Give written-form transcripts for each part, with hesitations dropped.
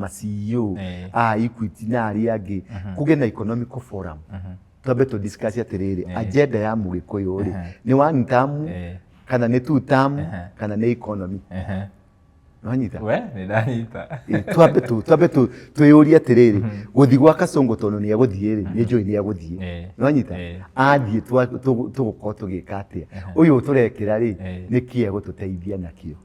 ma CEO Equity na ari angi kuge na economic forum twabe to discuss atiriri agenda ya Mugikuyu ri ni one term kana ni two term kana ni economy Wanyita we ni ndanyita twabe twiyuria atiriri guthi gwa Kasongo tono ni aguthie ri ni njoi ni aguthie wanyita athie tugukorwo tugika atia uyu turekira ri ni kie gututeithia nakio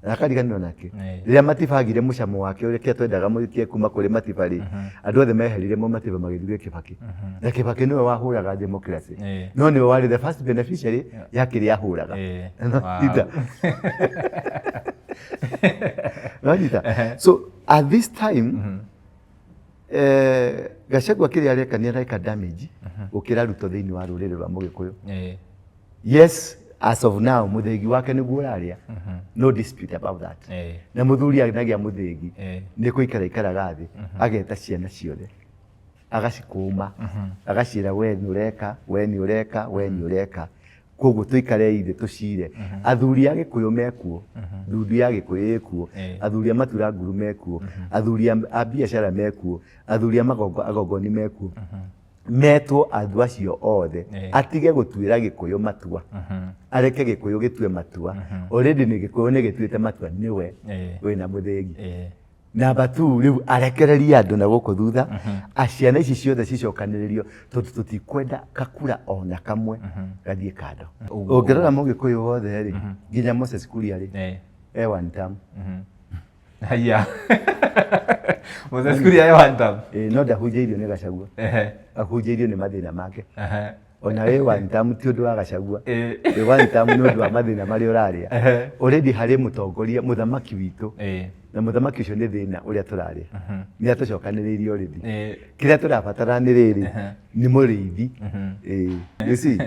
nakariganirwo nake riria Matibagire mucamo wake uria kia twendaga mutie kuma kuri Matiba ri andu othe meherire mo Matiba magithie Kibaki na Kibaki niwe wahuraga democracy no niwe wari the first beneficiary ya kiria ahuraga so at this time Gachagua kiri areka ni areka damage ukira ruto thiini wa rurire rwa Mugikuyu yes as of now muthegi wake ni guuraria no dispute about that na muthuri aginagia muthegi ni kuikara ikaraga thi ageta ciana ciothe agacikuma agacira we ni ureka koguo tuikare ithe tucire athuri a Gikuyu mekuo ndundu ya Gikuyu ikuo athuri a Matura Nguru mekuo athuri a biashara mekuo athuri a agogoni mekuo metwo andu acio othe atige gutwira Gikuyu matua areke Gikuyu gitue matua already ni Gikuyu ni gituite matua niwe wina muthegi namba 2 riu arekereria andu na guku thutha aciana ici ciothe cicokaniririo tondu tutikwenda kakura ona kamwe gathie kando ungirora Mugikuyu wothe ri nginya Moses Kuria ri one term haya Moses Kuria one term no ndahunjĩirio nĩ Gachagua ahunjĩirio nĩ mathĩna make ona we one term ti ũndũ wa Gachagua one term nĩ ũndũ wa mathĩna marĩa ũraria already harĩ mũtongoria mũthamaki witũ na mũthamaki ũcio nĩ thĩna ũrĩa tũraria nĩ atucokanĩrĩirio already kĩrĩa tũrabatara nĩ rĩrĩ nĩ mũrĩithi you see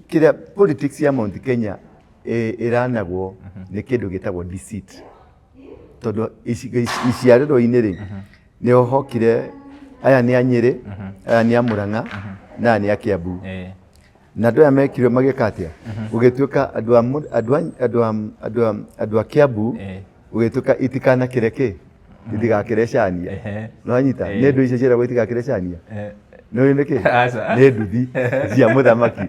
kĩrĩa politics ya Mount Kenya iranagwo nĩ kĩndũ gĩtagwo deceit tondu iciarĩro-inĩ rĩ nĩ ohokire aya nĩ a Nyĩrĩ aya nĩ a Mũrang'a na nĩ a Kiambu na andũ aya mekirwo magĩka atĩa gũgĩtuĩka andũ a Kiambu gũgĩtuĩka itikanakĩre kĩ itigakĩre cania no anyita nĩ ndũ icio ciĩragwo itigakĩre cania no nĩ kĩ nĩ nduthi cia mũthamaki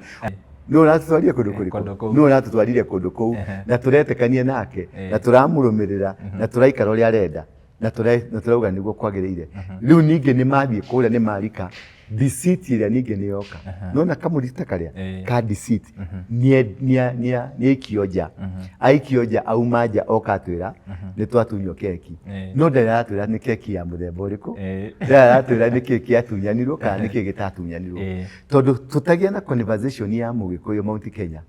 no natutwarire kundu kuriku no natutwarire kundu kuu na turetekania nake na turamurumĩrĩra na turaikara ũrĩa arenda na turauga niguo kwagĩrĩire riu ningi ni mathie kuria ni marika deceit ĩrĩa ningi ni yoka nona kamũrita karĩa ka deceit ni ikioja aikioja auma nja oka atwĩra ni twatunywo keki no ndaratwĩra ni keki ya muthemba ũrĩkũ ndaratwĩra ni keki yatunyanirwo kana ni keki gĩtatunyanirwo tondu tutagia na conversation ya Mugikuyu Mount Kenya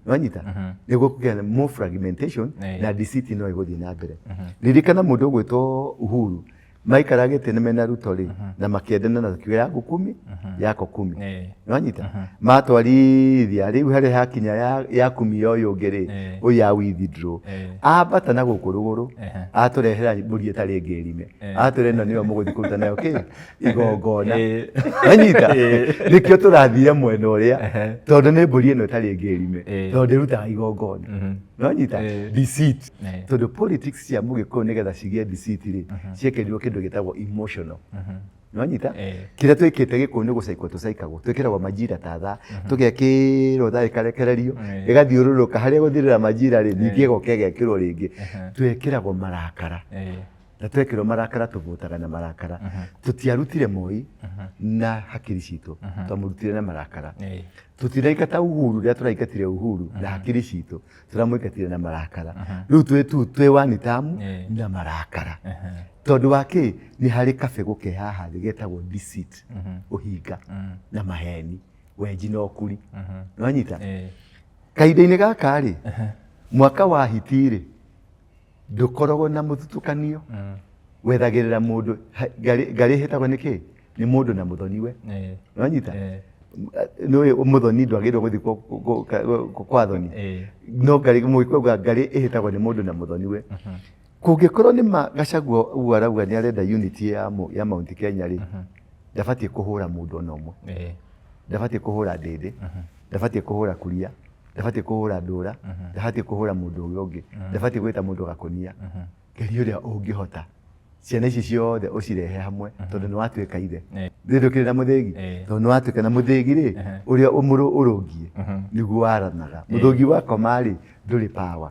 wanyita niguo kugĩa more fragmentation na deceit no ĩgũthiĩ na mbere ririkana mũndũ ũgwĩtwo Uhuru maikara gĩtĩ nĩ mena Ruto rĩ na makĩendana na kiugo ya gũkumi yako kumi wanyita matwarithia rĩu harĩ hakinya ya kumi yoyo ũngĩ rĩ ũyũ ya withdraw ambata na gũkũ rũgũrũ atũrehera mbũri ĩtarĩ ngĩrime atwĩra ĩno nĩyo mũgũthiĩ kũruta nayo kĩ igongona wanyita nĩkĩo tũrathire mwena ũrĩa tondũ nĩ mbũri ĩno ĩtarĩ ngĩrime tondũ ĩrutaga igongona wanyita deceit tondũ politics cia Mugikuyu nĩgetha cigĩe deceit rĩ ciekĩrirwo kĩndũ gĩtagwo emotional wanyita kĩrĩa twĩkĩte Gikuyu nĩ gũcaikwo tũcaikagwo twĩkĩragwo majira ta thaa tũgekĩrwo thaa ĩkarekererio ĩgathiũrũrũka harĩa gũthirĩra majira rĩ ningĩ ĩgoka ĩgekĩrwo rĩngĩ twĩkĩragwo marakara na twekĩrwo marakara tũvotaga na marakara tũtiarutire Moi na hakiri citũ twamũrutire na marakara tutiraikata Uhuru rĩrĩa tũraikatire Uhuru na hakiri citũ tũramũikatire na marakara rĩu twĩ one term na marakara tondu wake ni hari kabegũ ke haha getagwo deceit uhinga na maheni wenji no kuri wanyita kahinda-inĩ gaka rĩ mwaka wa hiti rĩ ndukoragwo na mũthutukanio wethagĩrĩra mũndũ ngarĩ ĩhetagwo nĩkĩ nĩ mũndũ na mũthoniwe wanyita no mũthoni ndwagĩrĩirwo gũthiĩ kwa thoni no ngarĩ ĩhetagwo nĩ mũndũ na mũthoniwe kũngĩkorwo nĩ Gachagua ũguo arauga nĩ arenda unity ya Mount Kenya rĩ ndabatiĩ kũhũra mũndũ ona ũmwe ndabatiĩ kũhũra Ndĩndĩ ndabatiĩ kũhũra Kuria ndabatiĩ kũhũra Ndũra ndabatiĩ kũhũra mũndũ ũyũ ũngĩ ndabatiĩ gwĩta mũndũ Gakunia ngeria ũrĩa ũngĩhota ciana ici ciothe ucirehe hamwe tondu ni watuika ithe ndindukire na muthigi tondu ni watuika na muthigi ri uria urungie niguo waranaga muthungi wa komari nduri power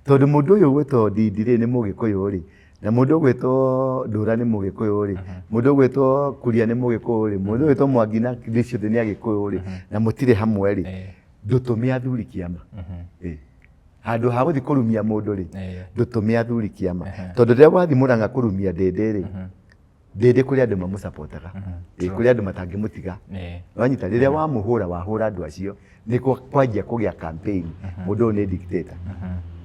tondu mundu uyu gwitwo Ndindi ri ni Mugikuyu ri na mundu gwitwo Ndura ni Mugikuyu ri mundu gwitwo Kuria ni Mugikuyu ri mundu gwitwo Mwangi na Ndiciothe ni Agikuyu ri na mutire hamwe ri ndutume athuri kiama handu ha guthi kurumia mundu ri ndutume athuri kiama tondu riria wathi Murang'a kurumia Ndindi ri Ndindi kuri andu mamusapotaga kuri andu matangimutiga wanyita riria wahura andu acio niko kwanjia kugia campaign mundu ni dictator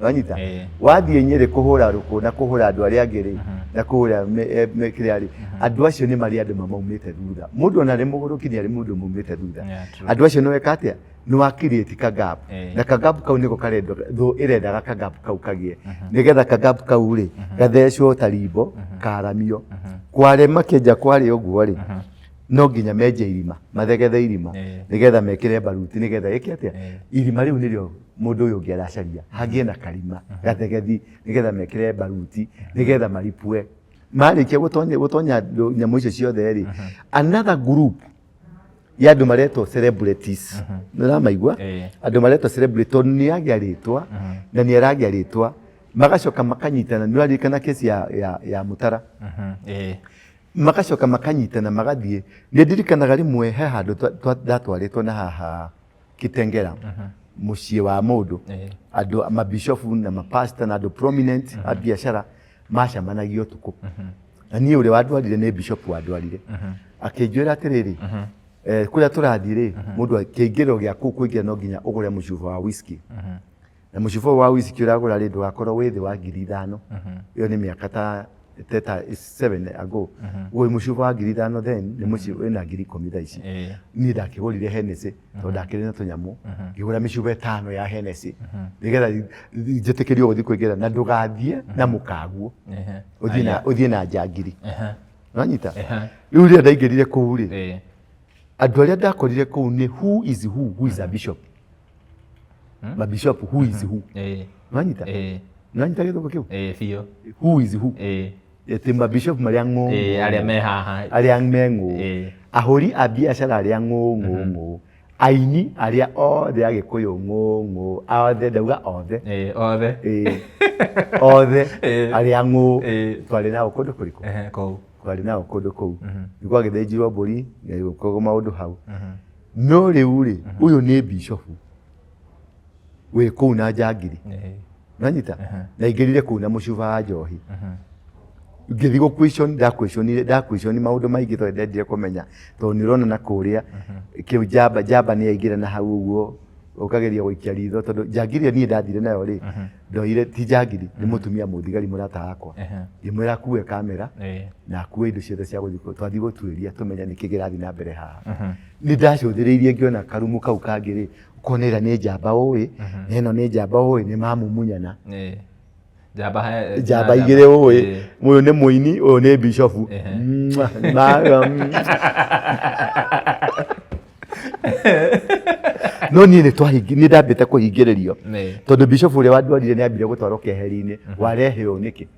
wanyita wathie Nyeri kuhura ruku na kuhura andu aria angi ri na kuhura mekiriari andu acio ni mari andu maumite thutha mundu ona ri mugurukini ari mundu maumite thutha andu acio ni weka atia ni wa create kagap na kagap kau niko karendo tho irendaga kagap kau kagie nigetha kagap kau ri gathecwo tarimbo karamio kware makenja kware uguo ri no nginya menje irima mathegethe irima nigetha mekire baruti nigetha iki atia irima riu nirio mundu uyu ungi aracaria hagie na karima gathegethi nigetha mekire baruti nigetha maripue marikia gutonya nyamu icio ciothe ri another group ya andu maretwo celebrities niramaigua andu maretwo celebrity tondu ni agiaritwa na ni aragiaritwa magacoka makanyitana ni arikana kesi ya Mutara magacoka makanyitana magathie ni ndirikanaga rimwe he handu ndatwaritwo na haha Kitengera mucii wa mundu andu mabishofu na mapastor na andu prominent a biashara macamanagio tuku na ni uri wadwarire ni bishop wadwarire akinjira atiriri kuria turathie ri mundu akingiro gia kuingira no nginya ugure mucuba wa whisky na mucuba wa whisky uragura ri ndugakorwo withi wa 5,000 iyo ni miaka ta 7 ago we mucuba wa 5,000 then ni mucuba wina 10,000 thaici ni ndakigurire Hennessy tondu ndakiri na tunyamu ngigura micuba 5 ya Hennessy nigetha njitikirio guthi kuingira na ndugathie na mukaguo uthie na njangiri nanyita riu ria ndaingirire kuu ri andu aria ndakorire kuu ni who is a bishop ma bishop who is who nanyita nanyita githuko kiu fio who is who eti ma bishop maria ngo aria me haha aria mengo ahuri a biashara aria ngo aini aria othe Agikuyu ngo othe ndauga othe othe aria ngo twari nao kundu kuriku kou twari nao kundu kou nigwa githenjirwo mburi kogo maundu hau no riu ri uyu ni bishop we kuu na njangiri nanyita na ingirire kuu na mucuba wa njohi ngithi go question maundu maingi to ndendire kumenya to nirona na kuria kiu jamba ni aingira na hau uguo ukageria guikia ritho tondu njangiri ni ndathire nayo ri ndoire ti njangiri ni mutumia muthigari murata wakwa ngimwira kuwe kamera na kuwe indo ciothe cia guthiko twathi gutwiria tumenya niki girathi na mbere haha ni ndacuthiriirie ngiona karumu kau kangiri konera ni njamba ui eno ni njamba ui ni mamumunyana njamba igire ui muyu ni muini uyu ni bishop no ni ni ndambite kuhingiririo tondu bishop uria wandwarire ni ambire gutwarwo keheri-ini wareheo niki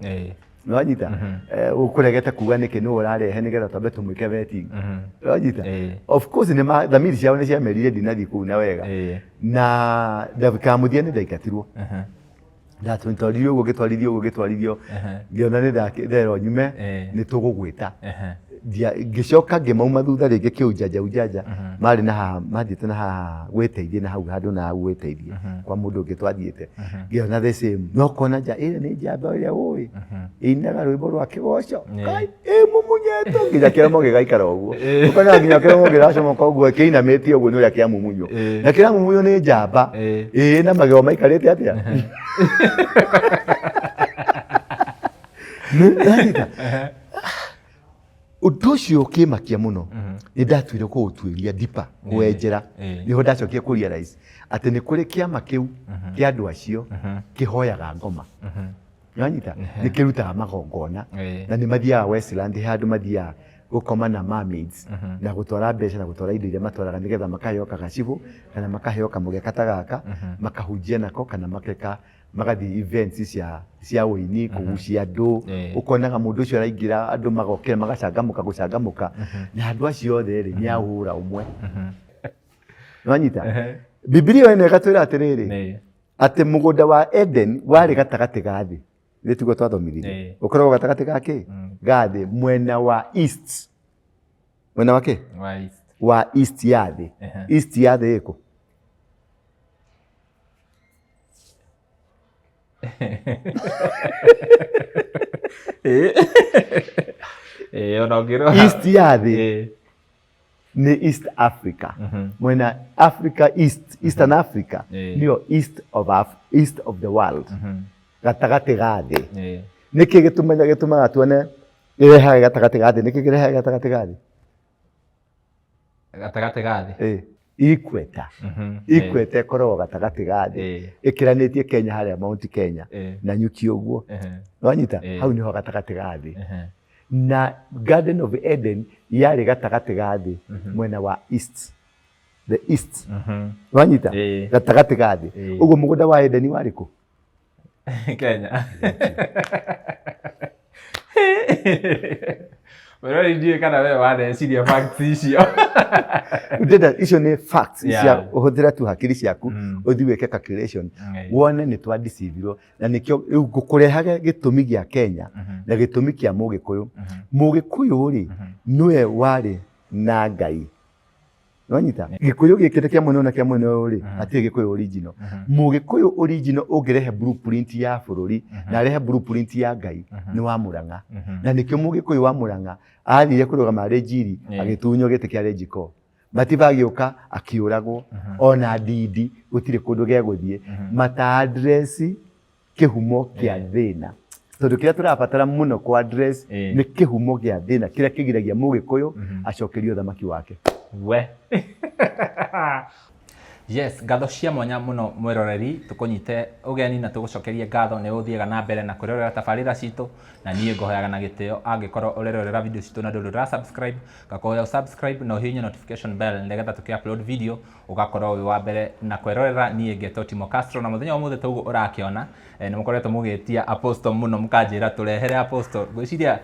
nwanyita ukuregete kuga niki ni urarehe nigetha twambe tumwike vetting nwanyita of course ni thamiri ciao ni ciamerire ndinathi kuu na wega na ndakamuthia ni ndaikatirwo ndatwarithio gitwarithio ngiona ni ndero nyume ni tugugwita ngicoka ngimauma thutha ringi kiunjanja mari na haha mathiite na haha gwiteithie na hau handu na gwiteithie kwa mundu ungi twathiite ngiona the same no kona nja ire ni njamba iria ui inaga rwimbo rwa kigoco kai mumunyeto nginya kiramo gigaikara uguo ukona nginya kiramo giracomoka uguo kiinametie uguo ni uria kia mumunyo na kira mumunyo ni njamba na magego maikarite atia undu ucio ukimakia muno ni ndatuire kuutwiria dipa kuenjera niho ndacokia kuria rais ati ni kuri kiama kiu kia andu acio kihoyaga ngoma nyanyita ni kirutaga magongona na ni mathiaga Westland handu mathiaga gukoma na mermaids na gutwara mbeca na gutwara indo iria matwaraga nigetha makaheo kagacibu kana makaheo kamugeka ta gaka makahunjia nako kana magathi events cia uini kugucia andu ukonaga mundu ucio araingira andu magokera magacangamuka na andu acio othe ri ni ahura umwe nwanyita Biblia ino igatwira atiriri ati mugunda wa Eden wari gatagati ga thi ni tugo twathomithirie ukoragwo gatagati gake ga thi mwena wa east mwena wake wa east ya thi east ya thi iko east ya thi ni East Africa mwena Africa Eastern Africa nio east of the world gatagati ga thi niki gitumaga tuone irehaga gatagati ga thi niki girehaga gatagati ga thi Ikweta ikoragwo gatagati ga thi ikiranitie Kenya haria Mount Kenya na nyuki uguo wanyita hau niho gatagati ga thi na Garden of Eden yari gatagati ga thi mwena wa the east wanyita gatagati ga thi uguo mugunda wa Eden wari ku Kenya Wero ndiye kana wewe wale siria facts icio ndenda icio ni facts cia uhuthira tu hakiri ciaku uthi weke calculation wone ni twa deceive na nikio riu gukurehage gitumi gia Kenya na gitumi kia Mugikuyu ri niwe wari na Ngai nwanyita Gikuyu gikite kia mwene na kia mwene uri ati Gikuyu original Mugikuyu original ungirehe blueprint ya bururi na rehe blueprint ya Ngai ni wa Murang'a na nikio Mugikuyu wa Murang'a athire kurugama Rejiri agitunyo gite kia Rejiko mativagiuka akiuragwo ona ndindi gutire kundu gia guthie mata address kihumo kia thina tondu kiria turabatara muno kwa address ni kihumo gia thina kiria kigiragia Mugikuyu acokerio thamaki wake we Yes, ngatho cia mwanya muno mwiroreri tukunyite ugeni na tugucokerie ngatho ni uthiega na mbere na kwirorera tabarira citu na nie ngohoyaga na gitio angikorwo urerorera video citu na ndurura subscribe gakoya subscribe na hinya notification bell nigetha tuki-upload video ugakorwo wi wa mbere na kwirorera nie ngeto Timo Castro na muthenya umuthe tugu urakiona ni mukoretwo mugitia apostle muno mukanjira turehere apostle gwiciria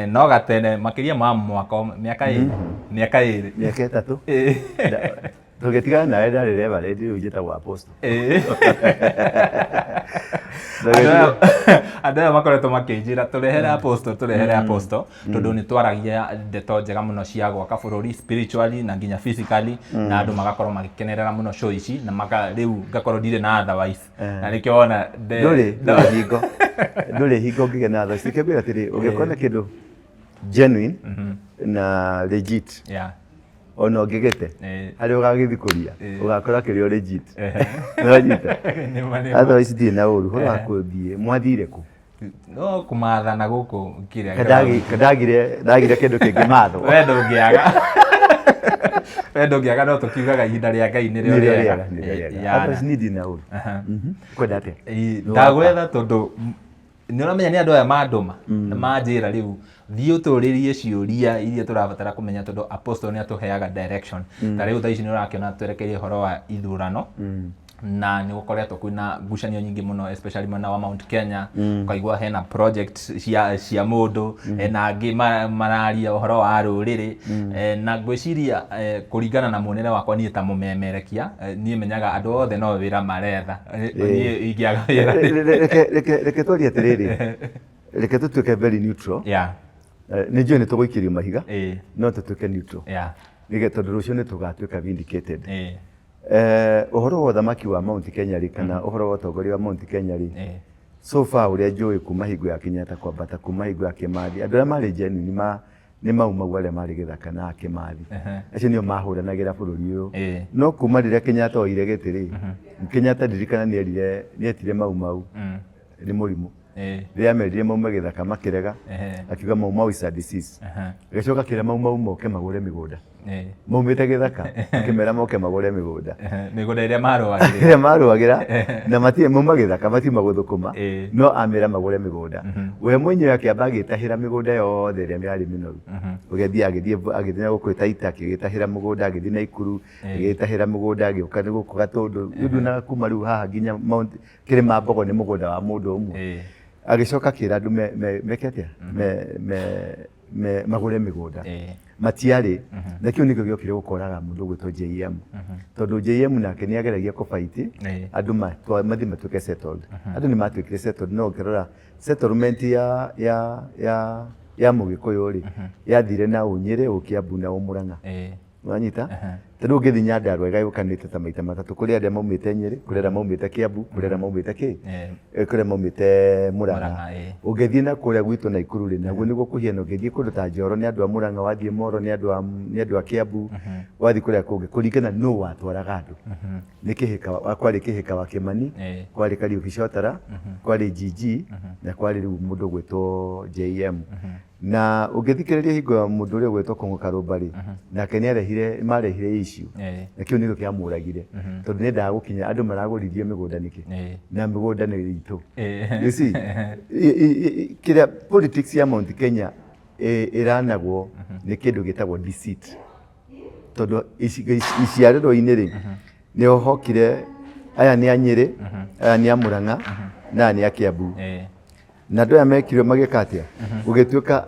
no gatene makiria ma mwaka miaka 2 miaka 3 tugetigana nawe ndari reva redio ujeta apostle Andũ makoretwo makinjira turehere apostle tondu ni twaragia ndeto njega muno cia gwaka bururi spiritually na nginya physically na andu magakorwo magikenerera muno show ici na riu ngakorwo ndire na otherwise na nikio ona nduri hingo ngigena otherwise kebira tiri ugikona kindu genuine na legit ono ngigete ari ugagithikuria ugakora kirio legit nwajita otherwise ndi na uru hora kuthie mwathire ku no kumathana guku kiria kadagire kindu kingi matho wendo ngiaga no tukiugaga ihinda ria Ngai ni rio riega otherwise ndi na uru kwendate ndagwetha tondu ni uramenya ni andu aya manduma na manjira riu thii uturirie ciuria iria turabatara kumenya tondu apostle ni atuheaga direction ta riu tha ici ni urakiona twerekerie horo wa ithurano na ni gukoretwo kwina ngucanio nyingi muno especially mwena wa Mount Kenya kaigua hena project cia mundu na angi mararia uhoro wa ruriri na ngwiciria kuringana na muonere wakwa ni ta mumemerekia ni menyaga andu othe no wira maretha ni ingiaga wira reke twaria atiriri reke tutuke very neutral ni njui ni tuguikirio mahiga no tutuke neutral nige tondu rucio ni tugatuika vindicated uhoro wa thamaki wa Mount Kenya ri kana uhoro wa tongoria wa Mount Kenya ri so far uria njui kuma hingo ya Kenyatta kwambata kuma hingo ya Kimathi andu aria mari jeni ni mauma wale mari githaka na Kimathi acio nio mahuranagira bururi uyu no kuma riria Kenyatta oire gitiri Kenyatta ndirikana ni etire mau ni murimu riria merire mauma githaka makirega akiuga mau is a disease gacoka kira mau moke magure migunda maumite Githaka akimera moke magure migunda iria marũagĩra na matirĩ mauma Githaka matiuma gũthũkũma no amera magure migunda we mwenyewe akiamba agĩtahĩra migunda yothe ĩrĩa yarĩ mĩnoru agĩthiĩ na gũkũ Taita agĩtahĩra mugunda agĩthiĩ Naikuru agĩtahĩra mugunda agĩũka nĩ gũkũ Gatũndũ nĩũndũ na kuma rĩu haha nginya Kĩrĩma Mbogo nĩ mugunda wa mũndũ ũmwe agĩcoka akĩra andũ meke atĩa magure migunda matiarĩ na kĩu nĩkĩo gĩokire gũkoraga mũndũ ũgwĩtwo JM tondũ JM nake nĩ ageragia kũbaiti andũ mathiĩ matuĩke settled andũ nĩ matuĩkire settled no ũkĩrora settlement ya Mũgĩkũyũ rĩ yathire na Ũnyĩrĩ Kiambu na Mũrang'a wanyita tondũ ũngĩthiĩ Nyandarua ĩgayũkanĩte ta maita matatũ kũrĩ arĩa maumĩte Nyĩrĩ kũrĩ arĩa maumĩte Kiambu kũrĩ arĩa maumĩte kũrĩ arĩa maumĩte Mũrang'a ũngĩthiĩ na kũrĩa gwitũ Naikuru rĩ naguo nĩguo kũhiana ũngĩthiĩ kũndũ ta Njoro nĩ andũ a Mũrang'a wathiĩ Moro nĩ andũ a Kiambu wathiĩ kũrĩa kũngĩ kũringana nũ watwaraga andũ nĩ kĩhĩka kwarĩ kĩhĩka wa Kĩmani kwarĩ Kariuki Cotara kwarĩ GG na kwarĩ rĩu mũndũ ũgwĩtwo JM na ũngĩthikĩrĩria hingo ya mũndũ ũrĩa ũgwĩtwo Kong'o Karũmba rĩ nake marehire issue na kĩu nĩkĩo kĩamũragire tondũ nĩendaga gũkinya andũ maragũrithio mĩgũnda nĩkĩ na mĩgũnda nĩ itũ you see kĩrĩa politics ya Mount Kenya ĩranagwo nĩ kĩndũ gĩtagwo deceit tondũ iciarĩro-inĩ rĩ nĩho hokire aya nĩ a Nyĩrĩ aya nĩ a Mũrang'a na aya nĩ a Kiambu na andũ aya mekirwo magĩka atĩa gũgĩtuĩka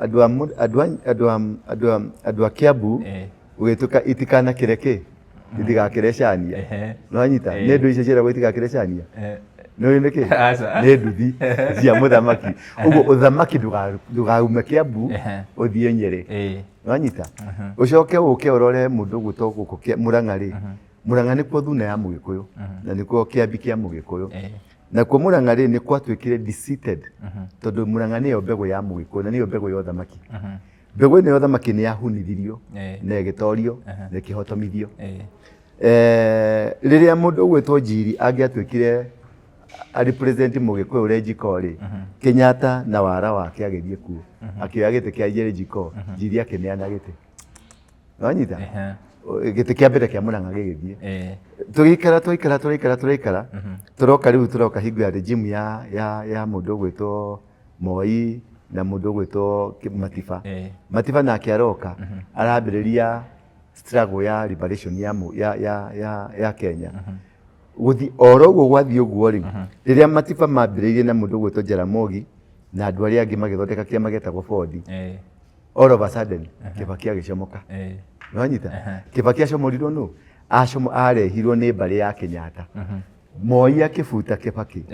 andũ a Kiambu gũgĩtuĩka itikanakĩre kĩ itigakĩrecania nĩwanyita nĩ ndũ icio ciĩragwo itigakĩrecania nĩ nĩkĩ nĩ nduthi cia mũthamaki ũguo ũthamaki ndũgaume Kiambu ũthiĩ Nyĩrĩ nĩwanyita ũcoke ũke ũrore mũndũ ũgwĩtwo gũkũ Mũrang'a rĩ Mũrang'a nĩkuo thuna ya Mũgĩkũyũ na nĩkuo kĩambi kĩa Mũgĩkũyũ na kwa Mũrang'a rĩ nĩ kwatuĩkire deceited tondũ Mũrang'a nĩyo mbegũ ya Mũgĩkũyũ na nĩyo mbegũ ya ũthamaki mbegũ ĩno ya ũthamaki nĩ yahunithirio na ĩgĩtorio na ĩkĩhotomithio rĩrĩa mũndũ ũgwĩtwo Njiri angĩatuĩkire arĩ president Mũgĩkũyũ Renjiko rĩ Kenyatta na wara wake agĩthiĩ kuo akĩoya gĩtĩ kĩa Renjiko Njiri akĩneana gĩtĩ wanyita gĩtĩ kĩa mbere kĩa Mũrang'a gĩgĩthiĩ tũgĩikara tũroka rĩu tũroka hingo ya regime ya mũndũ ũgwĩtwo Moi na mũndũ ũgwĩtwo Matiba nake aroka arambĩrĩria struggle ya liberation ya Kenya gũthi oroguo gwathiĩ ũguo rĩ rĩrĩa Matiba mambĩrĩirie na mũndũ ũgwĩtwo Jaramogi na andũ arĩa angĩ magĩthondeka kĩama gĩtagwo Ford all of a sudden Kibaki agĩcomoka nĩwanyita Kibaki acomorirwo nũ arehirwo nĩ mbarĩ ya Kenyatta Moi akĩbuta Kibaki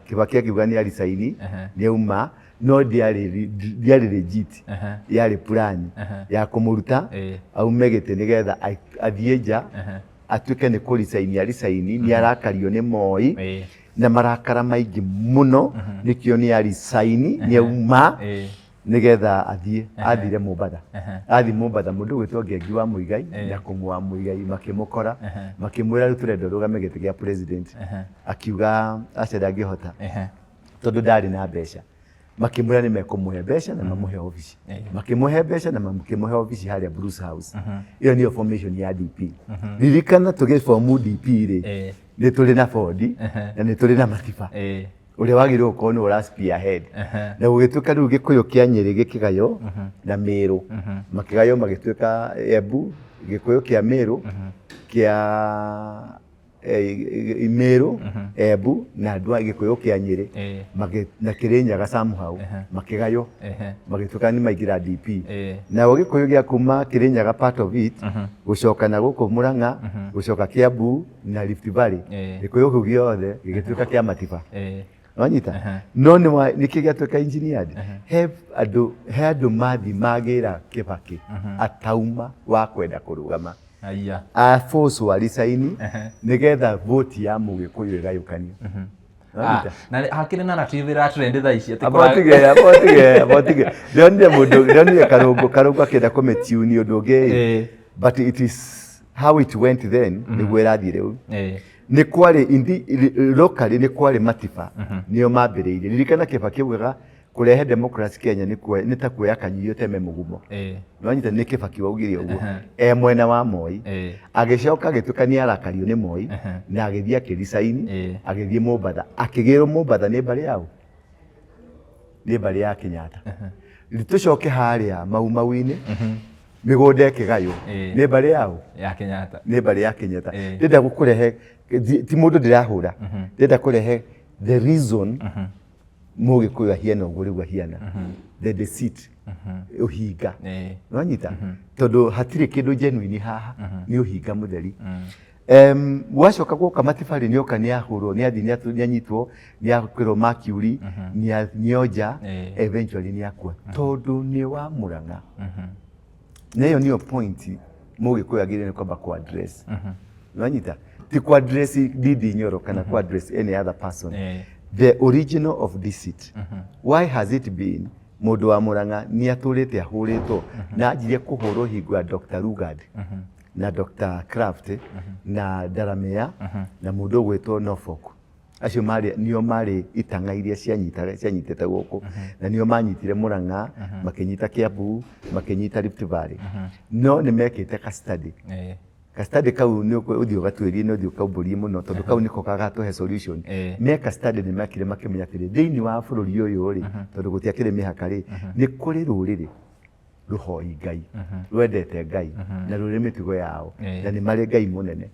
Kibaki akiuga nĩ arisaini nĩ auma no ndiarĩ legit yarĩ plan ya kũmũruta aume gĩtĩ nĩgetha athiĩ nja atuĩke nĩ kũrisaini arisaini nĩ arakario nĩ Moi na marakara maingĩ mũno nĩkĩo nĩ arisaini nĩ auma nĩgetha athire Mombatha athi Mombatha mũndũ ũgwĩtwo Ngengi wa Muigai na Kũng'ũ wa Muigai makĩmũkora makĩmwĩra rĩu tũrenda ũrũgame gĩtĩ gĩa president akiuga aca ndangĩhota tondũ ndarĩ na mbeca makĩmwĩra nĩ mekũmũhe mbeca na mamũhe obici makĩmũhe mbeca na makĩmũhe obici harĩa Bruce House ĩyo nĩyo formation ya DP ririkana tũgĩformu DP rĩ nĩ tũrĩ na Ford na nĩ tũrĩ na Matiba ũrĩa wagĩrĩirwo gũkorwo nĩ ũra spearhead na gũgĩtuĩka rĩu Gĩkũyũ kĩa Nyĩrĩ gĩkĩgayo na Mĩrũ makĩgayo magĩtuĩka Embu Gĩkũyũ kĩa Mĩrũ kĩa Mĩrũ Embu na andũ a Gĩkũyũ kĩa Nyĩrĩ na Kĩrĩnyaga somehow makĩgayo magĩtuĩka nĩ maingĩra DP na Gĩkũyũ gĩa kuma Kĩrĩnyaga part of it gũcoka na gũkũ Mũrang'a gũcoka Kiambu na Rift Valley Gĩkũyũ kĩu gĩothe gĩgĩtuĩka kĩa Matiba wanyita no nĩkĩ gĩatuĩka engineered he andũ mathi magĩra Kibaki atauma wa kwenda kũrũgama a force wa risaini nĩgetha vote ya Mũgĩkũyũ ĩgayũkanio na hakĩrĩ narrative ĩra trend thaa ici abotige ndionire Karũngũ akĩenda kũmĩtuni ũndũ ũngĩ but it is how it went then nĩguo ĩrathiĩ rĩu nĩ kwarĩ locally nĩ kwarĩ Matiba nĩo mambĩrĩirie ririkana Kibaki augaga kurehe democracy Kenya ni ta kuoya kanyuio teme mugumo nwanyita ni Kibaki waugire uguo mwena wa Moi agicoka gitukania arakario ni Moi na agithia kirisaini agithie Mombatha akigirwo Mombatha ni bari yao ni bari ya Kenyatta ritucoke haria mau-ini migunda ikigayo ni bari yao ya Kenyatta ni bari ya Kenyatta ndenda gukurehe ti mundu ndirahura ndenda kurehe the reason Mugikuyu ahiana uguo riu ahiana the deceit uhinga nwanyita tondu hatire kindu genuine haha ni uhinga mutheri wacoka guka matibari ni oka ni ahurwo ni athi ni anyitwo ni akwirwo Mercury ni onja eventually ni akua tondu ni wa Murang'a na hiyo niyo point Mugikuyu agire ni kwamba ku address nwanyita ti ku address Ndindi Nyoro kana ku address any other person the original of deceit why has it been mundu wa Murang'a ni aturite ahuritwo na anjirie kuhurwo hingo ya Dr. Lugard na Dr. Kraft na Daramea na mundu gwetwo Norfolk acio nio mari itanga iria cianyitete guku na nio manyitire Murang'a makinyita Kiambu makinyita Rift Valley no ni mekite ka study study kau ni uthio gatwiri ni uthio kaumburi muno tondu kau niko gagatuhe solution meka study ni makire makimenya atiri thiini wa bururi uyu ri tondu gutiakire mihaka ri ni kuri ruriri ruhoi Ngai rwendete Ngai na ruri mitugo yao na ni mari Ngai munene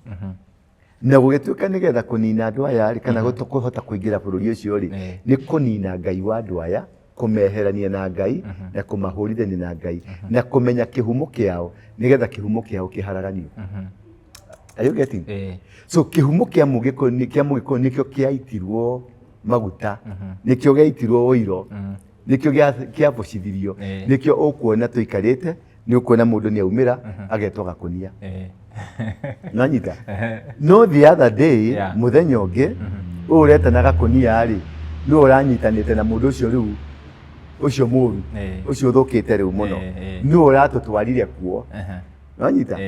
na gugituika nigetha kunina andu aya ri kana gutukuhota kuingira bururi ucio ri ni kunina Ngai wa andu aya kumeherania na Ngai na kumahurithania na Ngai na kumenya kihumo kiao nigetha kihumo kiao kiharaganio are you getting so kihumo kia Mugikuyu nikio kiaitirwo maguta nikio giaitirwo oiro nikio giabocithirio nikio ukuona tuikarite ni ukuona mundu ni aumira agetwa gakunia nanyita no the other day muthenya ungi ureta na gakunia ri no uranyitanite na mundu ucio riu ucio muru ucio thukite riu muno no uratutwarire kuo nanyita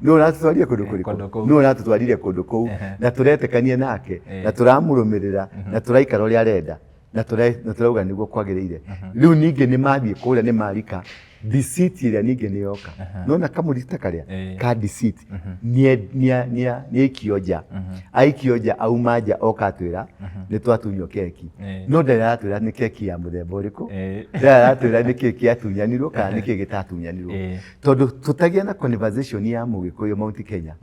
no uratutwarire kundu kuriku no uratutwarire kundu kuu na turetekania nake na turamurumirira na turaikara uria arenda na turauga niguo kwagirire riu ningi ni mathie kuria ni marika deceit iria ningi ni yoka nona kamurita karia ka deceit ni ikioja aikioja aumaja okatwira ni twatunyo keki no ndaratwira ni keki ya muthemba uriku ndaratwira ni keki atunyanirwo kana ni keki gitatunyanirwo tondu tutagia na conversation ya Mugikuyu Mount Kenya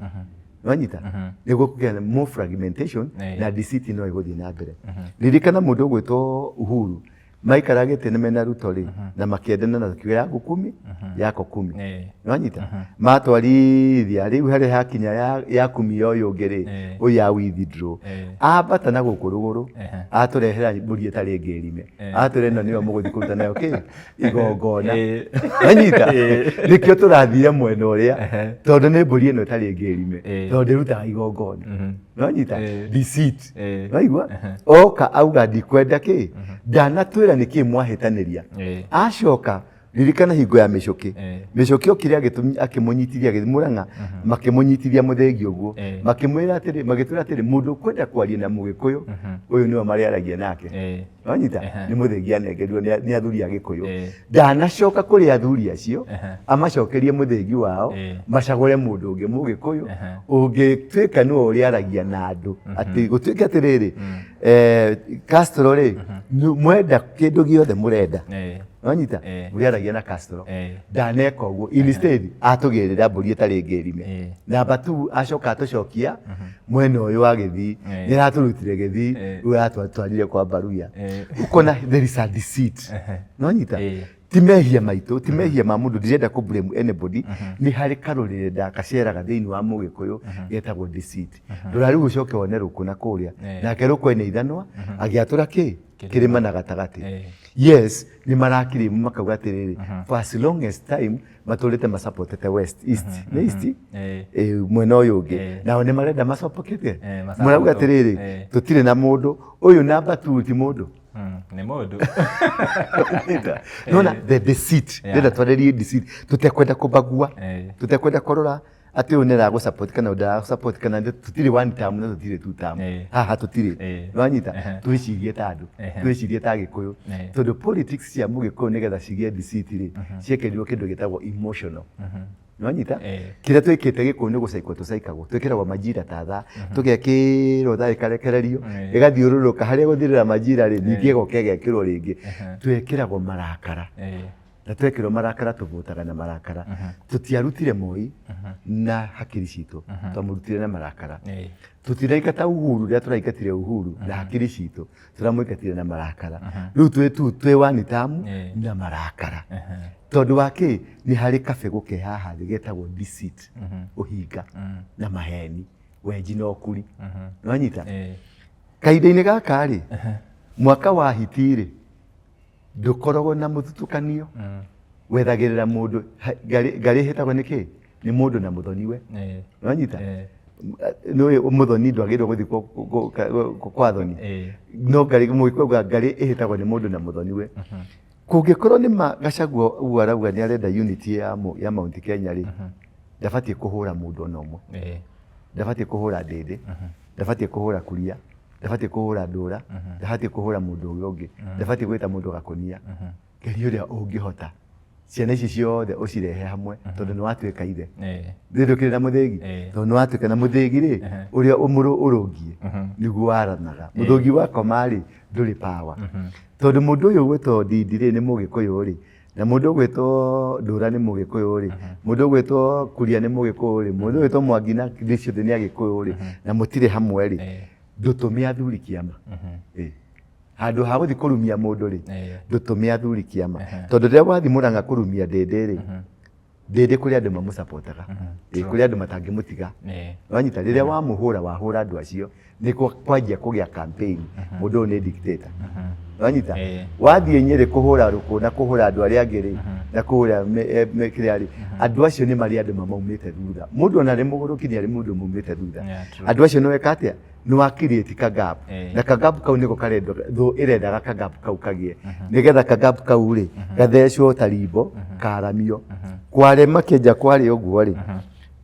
nwanyita niguo kugia more fragmentation na deceit no iguthii na mbere ririkana mundu gwitwo Uhuru maikaragite mena Ruto na makiendana na kiwe yako 10 yako 10 nwanyita matwarithia riu hari hakinya ya 10 yoyo ngiri uya withdraw abata na gukuruguru aturehera mburi etari ngirime aturena niyo muguthi kuruta nayo igongona nwanyita nikio turathire mwena uria tondu ni mburi eno etari ngirime tondu ruta igongona nwanyita deceit waigwa oka auga ndikwenda ki ndanatwira niki mwahitaniria acoka ririkana hingo ya Micoki okire akimunyitithia Murang'a makimunyitithia muthengi uguo makimwira atiri magitwira atiri mundu kwenda kwaria na Mugikuyu uyu niwe mariaragia nake wanyita ni muthengi anengerirwo ni athuri a Gikuyu ndanacoka kuri athuri acio amacokerie muthengi wao macagure mundu ungi Mugikuyu ungitwika niwe uriaragia na andu ati gutwika atiriri Castro ri mwenda kindu giothe murenda wanyita uriaragia na Castro ndaneka uguo instead atugirira mburi etari ngirime namba 2 acoka atucokia mwena uyu wa Githii ni raturutire Githii uyu atwarire kwa Baruya ukona there is a deceit wanyita timehia maitu timehia ma mundu ndirenda ku blame anybody ni hari karurire ndakaceraga thiini wa Mugikuyu getagwo deceit ndurari gucoke wone rukuna kuria nake rukwene ithanwa agiatura kirima na gatagati yes ni marakiri makauga atiriri for as long as time maturite masupportete west east ni east mwena uyu ungi nao ni marenda masupportete murauga atiriri tutire na mundu uyu namba 2 ti mundu ni mundu nona the deceit ndenda twarerie deceit tutekwenda kubagua tutekwenda korora ati unera go support kana uda support kana tutire one term na tutire two term haha tutire wanyita twicirie tandu twicirie ta Gikuyu tondu politics cia Mugikuyu nigetha cigie deceit ri ciekerirwo kindu gitagwo emotional wanyita kira twikite Gikuyu ni gucaikwo tucaikagwo twikiragwo majira ta tha tugekirwo tha ikarekererio igathiururuka haria guthirira majira ri ningi gokegekirwo ringi twikiragwo marakara na twekirwo marakara tuvutaga na marakara tutiarutire Moi na hakiri citu twamurutire na marakara tutiraikata Uhuru ria turaikatire Uhuru na hakiri citu turamuikatire na marakara riu twi one term na marakara tondu waki ni hari kabegu ke haha getagwo deceit uhinga na maheni wenji no kuri nwanyita kaida-ini gaka ri mwaka wa hitiri ndukorogo na muthutukanio wethagirira mundu ngari hitagwo niki ni mundu na muthoniwe wanyita no muthoni ndwagirwo guthi kwa thoni no ngari mwikwa ngari ihitagwo ni mundu na muthoniwe kungikorwo ni Gachagua ugu arauga ni arenda unity ya Mount Kenya ri ndabatie kuhura mundu ono mwe ndabatie kuhura Ndindi ndabatie kuhura Kuria ndabatie kuhura Ndura ndabatie kuhura mundu uyu ungi ndabatie gwita mundu Gakunia ngeri uria ungihota ciana ici ciothe ucirehe hamwe tondu ni watuika ithe ndindukire na muthingi tondu ni watuika na muthingi ri uria urungie niguo waranaga muthungi wa komari nduri power tondu mundu uyu gwitwo Ndindi ri ni Mugikuyu ri na mundu gwitwo Ndura ni Mugikuyu ri mundu gwitwo Kuria ni Mugikuyu ri mundu gwitwo Mwangi na Ndiciothe ni Agikuyu ri na mutire hamwe ri ndutume athuri kiama handu ha guthi kurumia mundu ri ndutume athuri kiama tondu riria wathi Murang'a kurumia Ndindi ri Ndindi kuri andu mamusapotaga kuri andu matangimutiga wanyita riria wahura andu acio ni kwanjia kugia campaign mundu ni dictator wanyita wathie Nyeri kuhura ruku na kuhura andu aria angi ri na kuhura mekiriari andu acio ni mari andu maumite thutha mundu ona ri mugurukini ari mundu maumite thutha andu acio ni wekatia ni wa create ka gap na ka gap kau niko karendo tho irendaga ka gap kau kagie nigetha ka gap kau ri gathecwo tarimbo karamio kware makenja kware uguo ri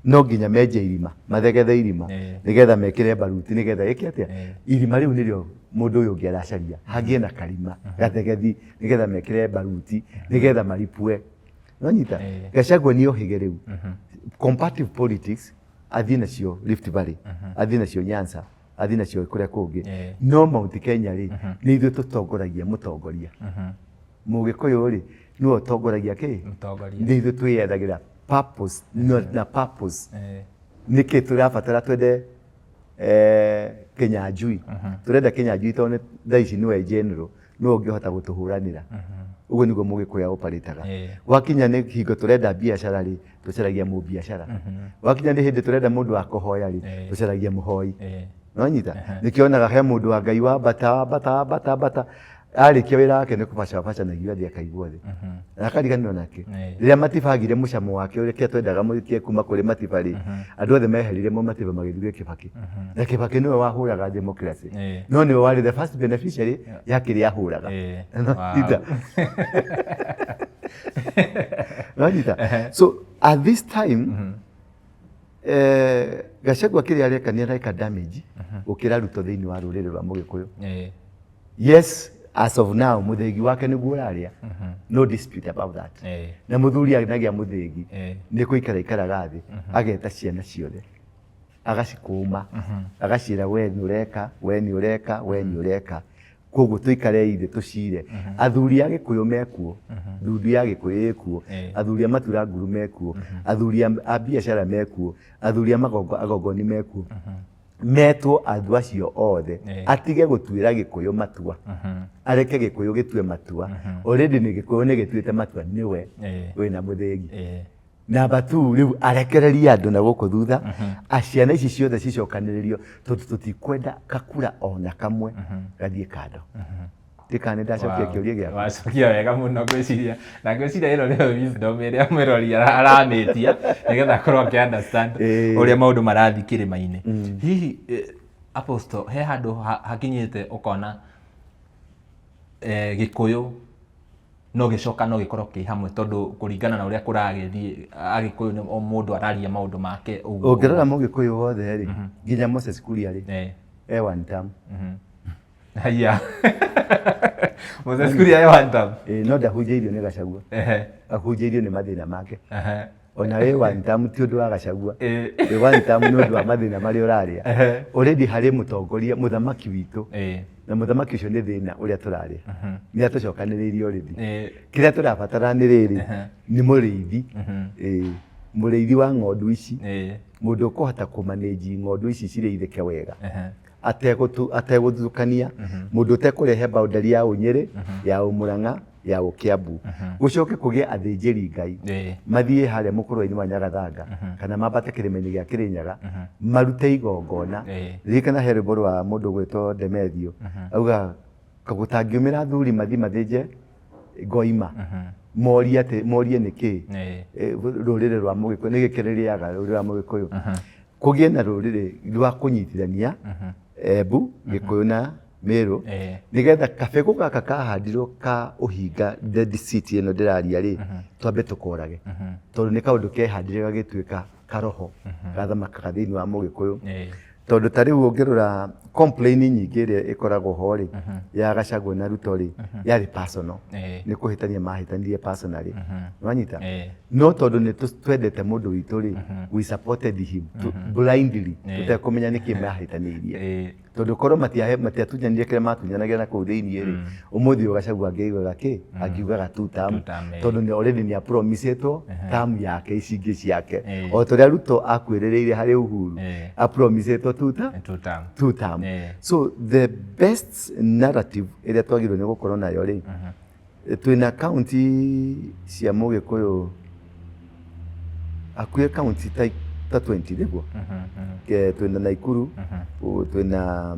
no nginya menje irima mathegethe irima nigetha mekire baruti nigetha iki atia irima riu nirio mundu uyu ungi aracaria hagie na karima gathegethi nigetha mekire baruti nigetha maripue nonyita Gachagua ni ohige riu comparative politics athie nacio Rift Valley athie nacio Nyanza athie nacio kuria kungi no Mount Kenya ri ni ithu tutongoragia mutongoria Mugikuyu ri ni utongoragia ki ni ithu twiyethagira purpose na purpose niki turabatara twende Kinyanjui turenda Kinyanjui tondu thaa ici niwe general no ungihota gutuhuranira uguo niguo Mugikuyu operataga wakinya ni hingo turenda biashara ri tucaragia mu biashara wakinya ni hindi turenda mundu wa kuhoya ri tucaragia muhoi nonyita nikionaga he mundu wa Ngai wa bata arikia wira wake ni kubacabaca na giathi akaigua thi na akariganirwo nake riria matibagire mucamo wake uria twendaga muikie kuma kuri matiba ri andu othe meherire mo matiba magithie Kibaki na Kibaki niwe wahuraga democracy no niwe wari the first beneficiary ya kiria ahuraga so at this time Gachagua kiria areka ni areka damage ukira ruto thiini wa ruriri rwa Mugikuyu yes as of now muthengi wake niguo uraria no dispute about that na muthuri anagia muthengi ni kuikara thi ageta ciana ciothe agacikuma agacira we ni ureka koguo tuikare ithe tucire athuri a Gikuyu mekuo ndundu ya Gikuyu ikuo athuri a matura nguru mekuo athuri a biashara mekuo athuri a agogoni mekuo metwo andu acio othe atige gutwira Gikuyu matua areke Gikuyu gitue matua already ni Gikuyu ni gituite matua niwe wina muthengi namba 2 riu arekereria andu na guku thutha aciana ici ciothe cicokanirio tutikwenda kakura ona kamwe gathie kando tikane ndacokia kiuria giaku wacokia wega muno gwiciria na gwiciria ino ni wisdom iria mwirori aramitia nigetha korwo aki understand uria maundu marathi kirima-ini hihi Apostle he handu hakinyite ukona Gikuyu no gicoka no gikorwo ki hamwe tondu kuringana na uria kuragithie Agikuyu o mundu araria maundu make uguo ungerora Mugikuyu wothe ri nginya Moses Kuria ri one term haya Moses Kuria one term no ndahunjĩirio nĩ Gachagua ahunjĩirio nĩ mathĩna make ona one term ti ũndũ wa Gachagua one term nĩ ũndũ wa mathĩna marĩa ũraria already harĩ mũtongoria mũthamaki witũ na mũthamaki ũcio nĩ thĩna ũrĩa tũraria nĩ atũcokanĩrĩirie already kĩrĩa tũrabatara nĩ rĩrĩ nĩ mũrĩithi wa ng'ondu ici mũndũ ũkũhota kũmanĩnji ng'ondu ici cirĩithĩke wega ategũthukania mũndũ ũtekũrehe boundary ya Nyeri ya Murang'a ya Kiambu gũcoke kũgĩa athĩnjĩri Ngai mathiĩ harĩa mũkũrũ-inĩ wa Nyagathanga kana mambate kĩrĩma-inĩ gĩa Kĩrĩnyaga marute igongona ririkana he rwĩmbo rwa mũndũ gwĩtwo Demethio auga gũtangiumĩra athuri mathi mathĩnje ngoima morie nĩkĩ rũrĩrĩ rwa Mũgĩkũyũ nĩ gĩkĩrĩrĩaga rũrĩrĩ rwa Mũgĩkũyũ kũgĩe na rũrĩrĩ rwa kũnyitithania Embu Gĩkũyũ na Meru nigetha kabegũ gaka kahandirwo ka ũhinga dead seat ĩno ndĩraria rĩ twambe tũkorage tondũ nĩ kaũndũ kehandire gagĩtuĩka karoho gathamakaga thĩinĩ wa Mũgĩkũyũ tondu ta riu ngirora complain nyingĩ ĩrĩa ĩkoragwo ho rĩ ya Gachagua na Ruto rĩ yarĩ personal nĩ kũhĩtania mahĩtanirie personally wanyita no tondu nĩ twendete mũndũ witũ rĩ we supported him blindly tũtekũmenya nĩkĩ mahĩtanirie tondu korwo matiatunyanire kĩrĩa matunyanagia na kũu thĩinĩ rĩ ũmũthĩ Gachagua angĩigaga kĩ angiugaga two term tondu nĩ already nĩ apromisetwo term yake ici ingĩ ciake o tũrĩa Ruto akwĩrĩrĩire harĩ Uhuru apromisetwo two term so the best narrative ĩrĩa twagĩrĩirwo nĩ gũkorwo nayo rĩ twĩna county cia Mũgĩkũyũ akuĩ county ta 20 nĩguo twĩna Naikuru twĩna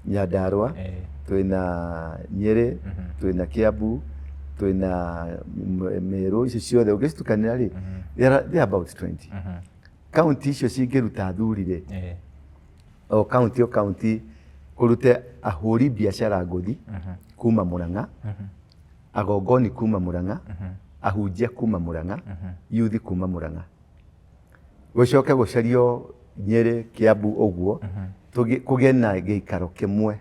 Nyandarua twĩna Nyeri twĩna Kiambu twĩna Meru icio ciothe ũgĩcitukanĩra rĩ they are about 20 county icio cingĩruta athuri rĩ o county kũrute ahũri biacara ngũthi kuma Murang'a agongoni kuma Murang'a ahunjia kuma Murang'a youth kuma Murang'a gũcoke gũcario Nyeri Kiambu ũguo kũgĩe na gĩikaro kĩmwe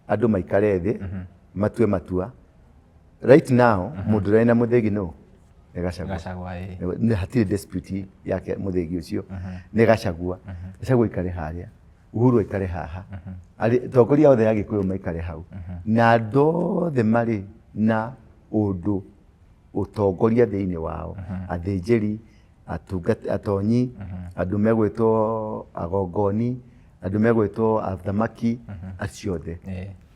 andũ maikare thĩ matue matua right now mũndũ ũrĩa na mũthegi no nĩ Gachagua nĩ hatirĩ dispute yake mũthegi ũcio nĩ Gachagua ikare harĩa Uhuru aikare haha tongoria othe ya Gĩkũyũ maikare hau na andũ othe marĩ na ũndũ ũtongoria thĩinĩ wao athĩnjĩri atonyi andũ megwĩtwo agongoni andũ megwĩtwo athamaki acio othe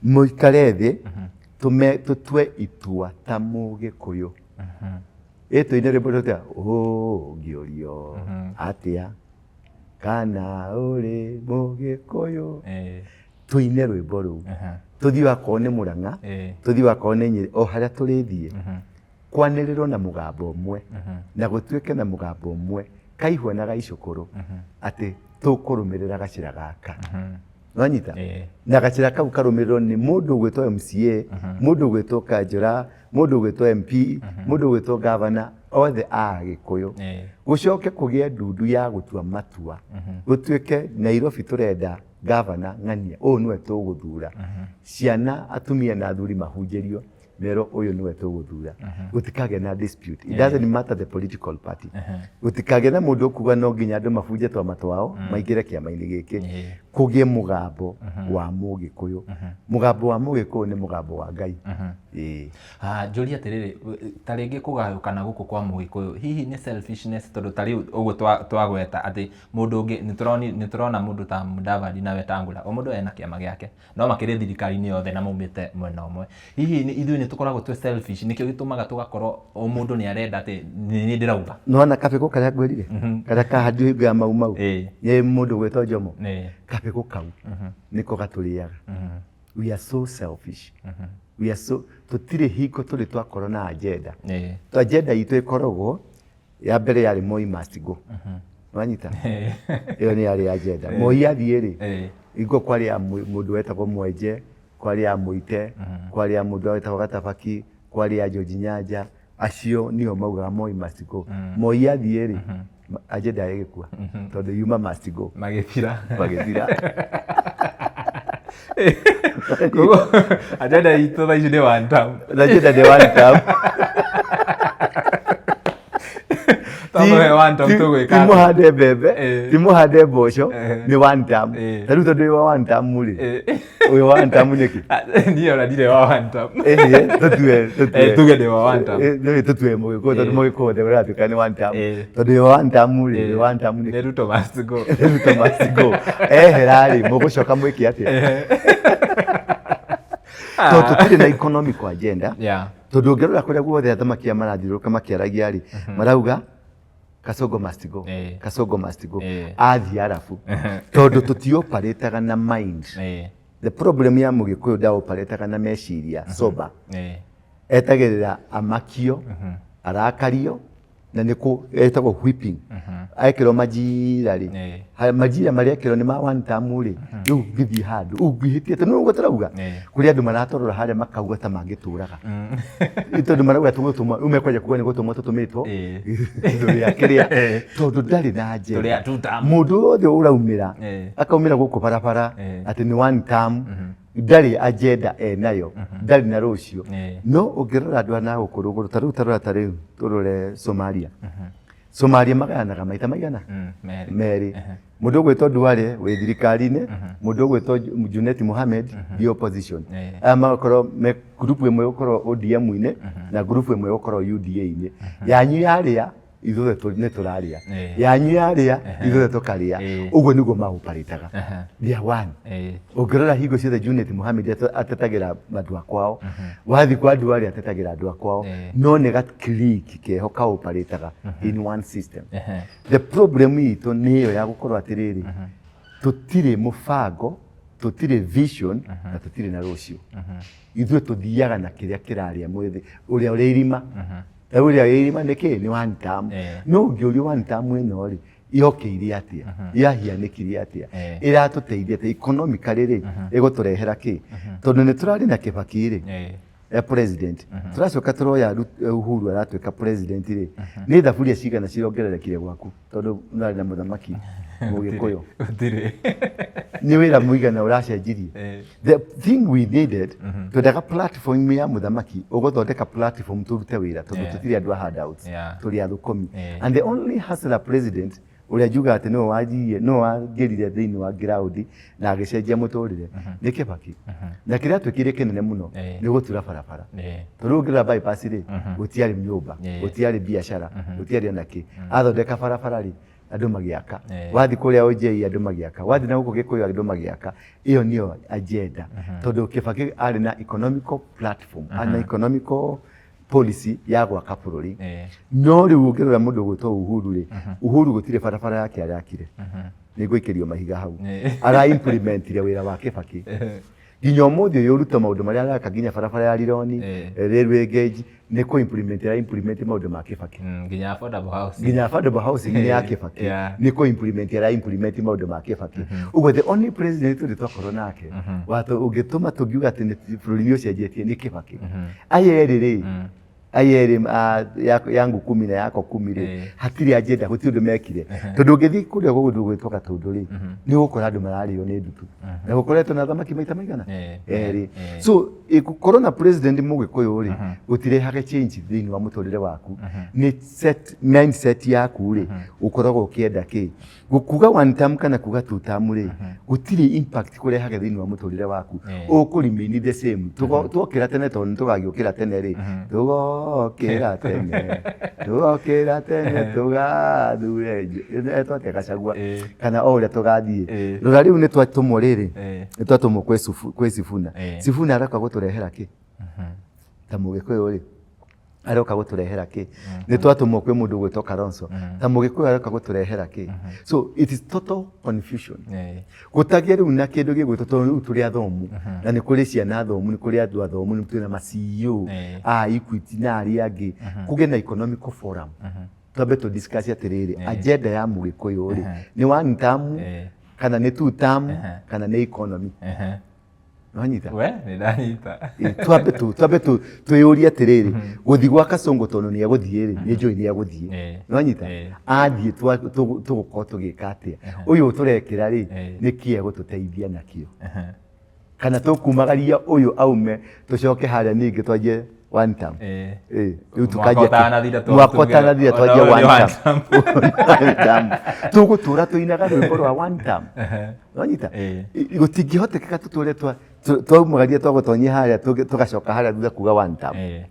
mũikare thĩ tũtue itua ta Mũgĩkũyũ ĩtũ-inĩ rĩmbo rĩtwa ngĩũrio atĩa kana ũrĩ Mũgĩkũyũ tuine rwĩmbo rũu tuthi wakorwo nĩ Murang'a tuthi wakorwo nĩ Nyeri o harĩa tũrĩthiĩ kwanĩrĩrwo na mũgambo ũmwe na gũtuĩke na mũgambo ũmwe kaihwa na gaicũkũrũ atĩ tũkũrũmĩrĩra gacĩra gaka wanyita na gacĩra kau karũmĩrĩrwo nĩ mũndũ ũgwĩtwo MCA mũndũ ũgwĩtwo Kanjũra mũndũ ũgwĩtwo MP mũndũ ũgwĩtwo governor othe a Gĩkũyũ gũcoke kũgĩa ndundu ya gũtua matua gũtuĩke Nairobi tũrenda governor ng'ania ũyũ nĩwe tũgũthura ciana atumia na athuri mahunjĩrio mero ũyũ nĩwe tũgũthura gũtikagĩa na dispute it doesn't matter the political party gũtikagĩa na mũndũ ũkuga no nginya andũ mabunje twa twao maingĩre kĩama-inĩ gĩkĩ kũgĩe mũgambo wa Mũgĩkũyũ mũgambo wa Mũgĩkũyũ nĩ mũgambo wa Ngai njũria atĩrĩrĩ ta rĩngĩ kũgayũkana gũkũ kwa Mũgĩkũyũ hihi nĩ selfishness tondũ ta rĩu ũguo twagweta atĩ mũndũ ũngĩ nĩ tũrona mũndũ ta Mudavadi na Wetangula o mũndũ ena kĩama gĩake no makĩrĩ thirikari-inĩ yothe na maumĩte mwena ũmwe hihi ithuĩ nĩ tũkoragwo twĩ selfish nĩkĩo gĩtũmaga tũgakorwo o mũndũ nĩ arenda atĩ nĩ ndĩrauga nona kabegũ karĩa ngwĩrire karĩa kahandirwo hingo ya mau nĩ mũndũ gwĩtwo Jomo kabegũ kau nĩko gatũrĩaga we are so selfish we are so tũtirĩ hingo tũrĩ twakorwo na agenda agenda itũ ĩkoragwo ya mbere yarĩ Moi must go wanyita ĩyo nĩ yarĩ agenda Moi athiĩ rĩ ingo kwarĩ ya mũndũ wetagwo Mwenje kwarĩ ya Mũite kwarĩ ya mũndũ wetagwo Gatabaki kwari ya George Nyaja acio nio maugaga Moi must go. Moi athiĩ-rĩ agenda ĩgĩkua tondũ Yuma must go. Magĩthira. Koguo agenda itũ thaa ici nĩ one term. Agenda nĩ one term. Timuhande mbembe, timuhande mboco, ni one term. Rĩu tondũ wĩ wa one term-rĩ, wĩ wa one term nĩkĩ? Niĩ ona ndirĩ wa one term. Tuge ndĩ wa one term. Nĩ tũtue Mũgĩkũyũ tondũ Mũgĩkũyũ ndũratuĩka nĩ one term. Tondũ wĩ wa one term-rĩ, wĩ wa one term nĩkĩ? Nĩ Ruto must go. Ruto must go. Ehera-rĩ, mũgũcoka mwĩke atĩa? Tondũ tũtirĩ na economic agenda. Tondũ ũngĩrora kũrĩa guothe athamaki aya marathiũrũrũka makĩaragia-rĩ, marauga Kasongo must go. Kasongo must go. Athiĩ arabu. Tondũ tũtioparĩtaga na mind. The problem ya Mũgĩkũyũ ndaoparĩtaga na meciria sober. Etagĩrĩra amakio, arakario, na nĩkũ etagwo whipping. Ekĩrwo majira-rĩ. Majira marĩa ekĩrwo nĩ ma one term-rĩ. Rĩu ngĩthiĩ handũ, ngwĩhĩtie tondũ nĩguo tũrauga. Kũrĩ andũ maratorora harĩa makauga ta mangĩtũraga. Tondũ marauga tũgũtũmwo, rĩu mekwenja kuuga nĩ gũtũmwo tũtũmĩtwo. Tũrĩa kĩrĩa, tondũ ndarĩ na agenda. Mũndũ wothe ũraumĩra, akaumĩra gũkũ barabara, atĩ nĩ one term, ndarĩ agenda enayo, ndarĩ na rũciũ. No ũngĩrora andũ ana gũkũ rũgũrũ, ta rĩu ta rĩu tũrore Somalia. Somalia magayanaga maita maigana? Merĩ. Mũndũ ũgwĩtwo Duale wĩ thirikari-inĩ, mũndũ ũgwĩtwo Junet Mohamed the opposition. Aya magakorwo me group ĩmwe gũkorwo ODM-inĩ na group ĩmwe gũkorwo UDA-inĩ. Yanyu yarĩa ithuothe nĩ tũrarĩa. Yanyu yarĩa ithuothe tũkarĩa. Ũguo nĩguo maũparĩtaga. They are one. Ũngĩrora hingo ciothe Junet Mohamed atetagĩra andũ a kwao. Wathiĩ kwa Duale atetagĩra andũ a kwao. No nĩ ga clique keho kaũparĩtaga in one system. The problem itũ nĩ ĩyo ya gũkorwo atĩrĩrĩ, tũtirĩ mũbango, tũtirĩ vision na tũtirĩ na rũciũ. Ithuĩ tũthiaga na kĩrĩa kĩrarĩa mwĩthĩ ũrĩa ũrĩa irima. Ũrĩa irima nĩkĩ? Nĩ one term. No ũngĩũrio one term ĩno-rĩ, yokeire atĩa? Yahianĩkire atĩa? Ĩratũteithia atĩa economically-rĩ, ĩgũtũrehera kĩ? Tondũ nĩ tũrarĩ na Kibaki-rĩ, president. Tũracoka tũroya Uhuru aratuĩka president-rĩ, nĩ thaburia cigana cirongererekire gwaku tondũ nĩ na mũthamaki Mũgĩkũyũ. Nĩ wĩra mũigana ũracenjirie. The thing we needed, twendaga platform ya mũthamaki, ũgũthondeka platform tũrute wĩra tondũ tũtirĩ andũ a handouts, tũrĩ athũkũmi. And the only hustler president ũrĩa njuga atĩ no wajirie no wangĩrire thĩinĩ wa ground na agĩcenjia mũtũrĩre nĩ Kibaki. Na kĩrĩa twĩkire kĩnene mũno nĩ gũtura barabara. Tondũ ũngĩrora bypass-rĩ, gũtiarĩ nyũmba, gũtiarĩ biacara, gũtiarĩ ona kĩ. Athondeka barabara-rĩ, andũ magĩaka. Wathiĩ kũrĩa OJ andũ magĩaka. Wathiĩ na gũkũ Gĩkũyũ andũ magĩaka. Ĩyo nĩyo agenda. Tondũ Kibaki arĩ na economical platform, arĩ na economical policy ya gwaka bũrũri. No rĩu ũngĩrora mũndũ ũgwĩtwo Uhuru-rĩ, Uhuru gũtirĩ barabara yake arakire. Nĩ gũikĩrio mahiga hau. Ara-implementire wĩra wa Kibaki. Nginya ũmũthĩ ũyũ Ruto maũndũ marĩa areka nginya barabara ya Rironi, railway gauge, nĩ kũ-implement maũndũ ma Kibaki. Nginya affordable housing. Nginya affordable housing nĩ ya Kibaki. Nĩ kũ-implement maũndũ ma Kibaki. Ũguo the only president tũrĩ twakorwo nake, ũngĩtũma tũngiuga atĩ bũrũri nĩ ũcenjetie nĩ Kibaki. Aya erĩ-rĩ, aya erĩ yangu 10 na yako 10-rĩ, hatirĩ agenda, gũtirĩ ũndũ mekire. Tondũ ũngĩthiĩ kũrĩa gũkũ gwĩtwo Gatũndũ-rĩ, nĩ ũgũkora andũ mararĩo nĩ ndutu. Na gũkoretwo na thamaki maita maigana? Erĩ. So gũkorwo na president Mũgĩkũyũ-rĩ, gũtirehaga change thĩinĩ wa mũtũrĩre waku. Nĩ mindset yaku-rĩ, ũkoragwo ũkĩenda kĩ? Kuga one term kana kuga two term-rĩ, gũtirĩ impact kũrehaga thĩinĩ wa mũtũrĩre waku. Ũkũremain the same. Twokĩra tene tondũ tũgagĩũkĩra tene-rĩ, tũgokĩra tene tũgathure etwate Gachagua kana o ũrĩa tũgathiĩ. Rora rĩu nĩ twatũmwo rĩrĩ, nĩ twatũmwo kwĩ Sifuna. Sifuna aroka gũtũrehera kĩ? Ta Mũgĩkũyũ-rĩ, aroka gũtũrehera kĩ? Nĩ twatũmwo kwĩ mũndũ ũgwĩtwo Kalonzo. Ta Mũgĩkũyũ aroka gũtũrehera kĩ? So it is total confusion. Gũtagĩa rĩu na kĩndũ gĩgwĩtwo tondũ rĩu tũrĩ athomu na nĩ kũrĩ ciana athomu, nĩ kũrĩ andũ athomu, nĩ tũrĩ na ma-CEO a Equity na arĩa angĩ. Kũgĩe na economical forum. Twambe tũ discuss atĩrĩrĩ, agenda ya Mũgĩkũyũ-rĩ, nĩ one term kana nĩ two term kana nĩ economy. Wanyita we ni ndanyita twabe twiyuria atiriri guthi gwa Kasongo tono ni aguthie ni njui ni aguthie wanyita athie tugukorwo tugika atia uyu turekira ri ni kie gututeithia nakio kana tukumagaria uyu aume tucoke haria ningi twaje one time riu tukaje mwakotana thire twaje one time tugutura tuinaga rwimbo rwa one time wanyita gutingihoteka tuture twaumagarĩa twagũtonyia harĩa tũgacoka harĩa thutha kuga one time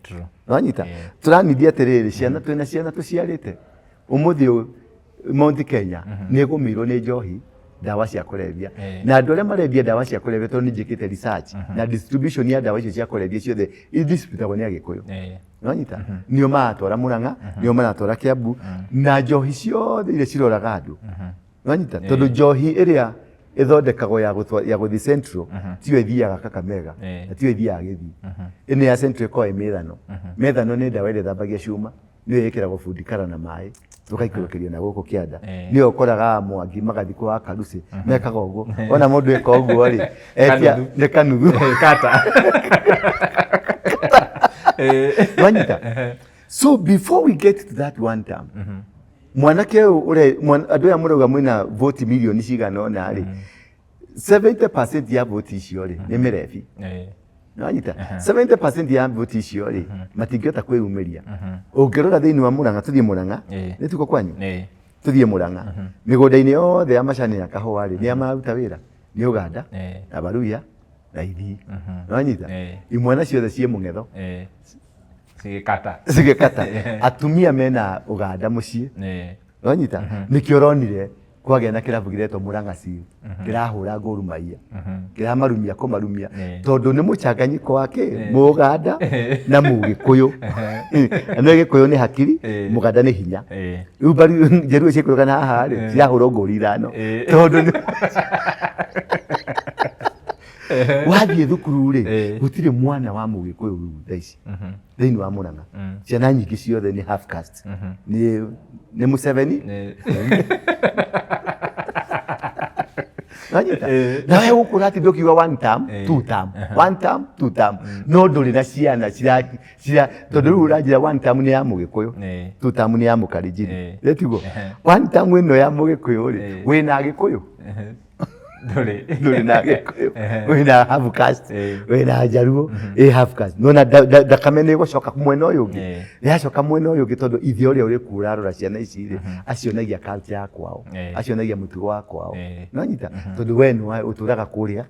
wanyita tũranithia atĩrĩrĩ ciana twĩna ciana tũciarĩte ũmũthĩ ũyũ Mount Kenya nĩ ĩgũmĩirwo nĩ njohi ndawa cia kũrebia na andũ arĩa marendia ndawa cia kũrebia tondũ nĩ njĩkĩte research na distribution ya ndawa icio cia kũrebia ciothe idistributagwo nĩ Agĩkũyũ wanyita nĩo maratwara Mũrang'a nĩo maratwara Kiambu na njohi ciothe iria ciroraga andũ wanyita tondũ njohi ĩrĩa ithondekagwo ya guthi Central tiyo ithiaga Kakamega na tiyo ithiaga Gĩthii ĩno ya Central ĩkoragwo ĩ methano nĩ ndawa ĩrĩa ĩthambagia cuma nĩyo ĩkĩragwo food color na maĩ tũgaikũrũkĩrio na gũkũ kĩanda nĩyo ũkoraga Mwangi magathi kwa Karuci mekaga ũguo ona mũndũ eka ũguo rĩ etia nĩ kanuthu kata wanyita so before we get to that one time mwanake andũ aya mũrauga mwĩna vote milioni cigana ona rĩ 70% ya vote icio rĩ nĩ mĩrebi wanyita 70% ya vote icio rĩ matingĩhota kwĩyumĩria ũngĩrora thĩinĩ wa Mũrang'a tũthiĩ Mũrang'a nĩ tuko kwanyu tũthiĩ Mũrang'a mĩgũnda-inĩ yothe ya macani na kahũa rĩ nĩ maruta wĩra nĩ Uganda na Baruya na Ithii wanyita imwana ciothe ciĩ Mũng'etho cigĩkata atumia mena Uganda mũciĩ wanyita nĩkĩo ũronire kwagĩa na kĩrabu gĩretwo Mũrang'a Seal kĩrahũra Gor Mahia kĩramarumia kũmarumia tondũ nĩ mũchanganyiko wake Mũganda na Mũgĩkũyũ na Gĩkũyũ nĩ hakiri Mũganda nĩ hinya rĩu mbaru njeru ciĩkũrũkana haha rĩ cirahũrwo ngũri ithano tondũ wathiĩ thukuru rĩ gũtirĩ mwana wa Mũgĩkũyũ rĩu thaa ici thĩinĩ wa Mũrang'a ciana nyingĩ ciothe nĩ half caste nĩ Museveni na wewe gũkũra atĩ ndũkiuga one term two term one term two term no ndũrĩ na ciana tondũ rĩu ũranjĩra one term nĩ ya Mũgĩkũyũ two term nĩ ya Mũkalenjin retiguo one term ĩno ya Mũgĩkũyũ rĩ wĩna Agĩkũyũ ndũrĩ na Agĩkũyũ wĩna half caste wĩna Jaluo half caste nona thakame nĩ ĩgũcoka mwena ũyũ ũngĩ yacoka mwena ũyũ ũngĩ tondũ ithe ũrĩa ũrĩkuo ũrarora ciana ici rĩ acionagia culture ya kwao acionagia mũtugo wa kwao nonyita tondũ we nĩ ũtũraga kũrĩa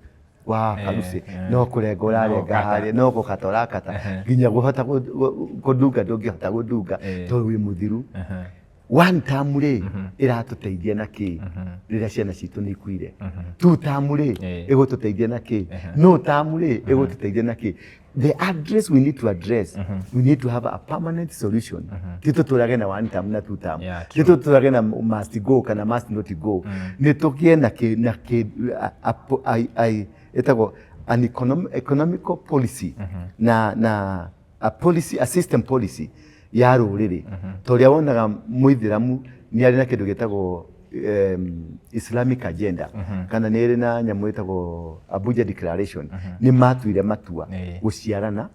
wa Karuci no kũrenga ũrarenga harĩa no gũkata ũrakata nginya gũhota kũndunga ndũngĩhota gũndunga tondũ wĩ mũthiru one term rĩ ĩratũteithia na kĩ rĩrĩa ciana citũ nĩ ikuire two term rĩ ĩgũtũteithia na kĩ no term rĩ ĩgũtũteithia na kĩ the address we need to address we need to have a permanent solution tito tũrage na one term na two term tito tũrage na must go kana must not go nĩ tũgĩe na kĩ ĩtagwo an economical policy na a system policy ya rũrĩrĩ torĩa wonaga Mũithĩramu nĩ arĩ na kĩndũ gĩtagwo Islamic agenda kana nĩ ĩrĩ na nyamũ ĩtagwo Abuja Declaration nĩ matuire matua gũciarana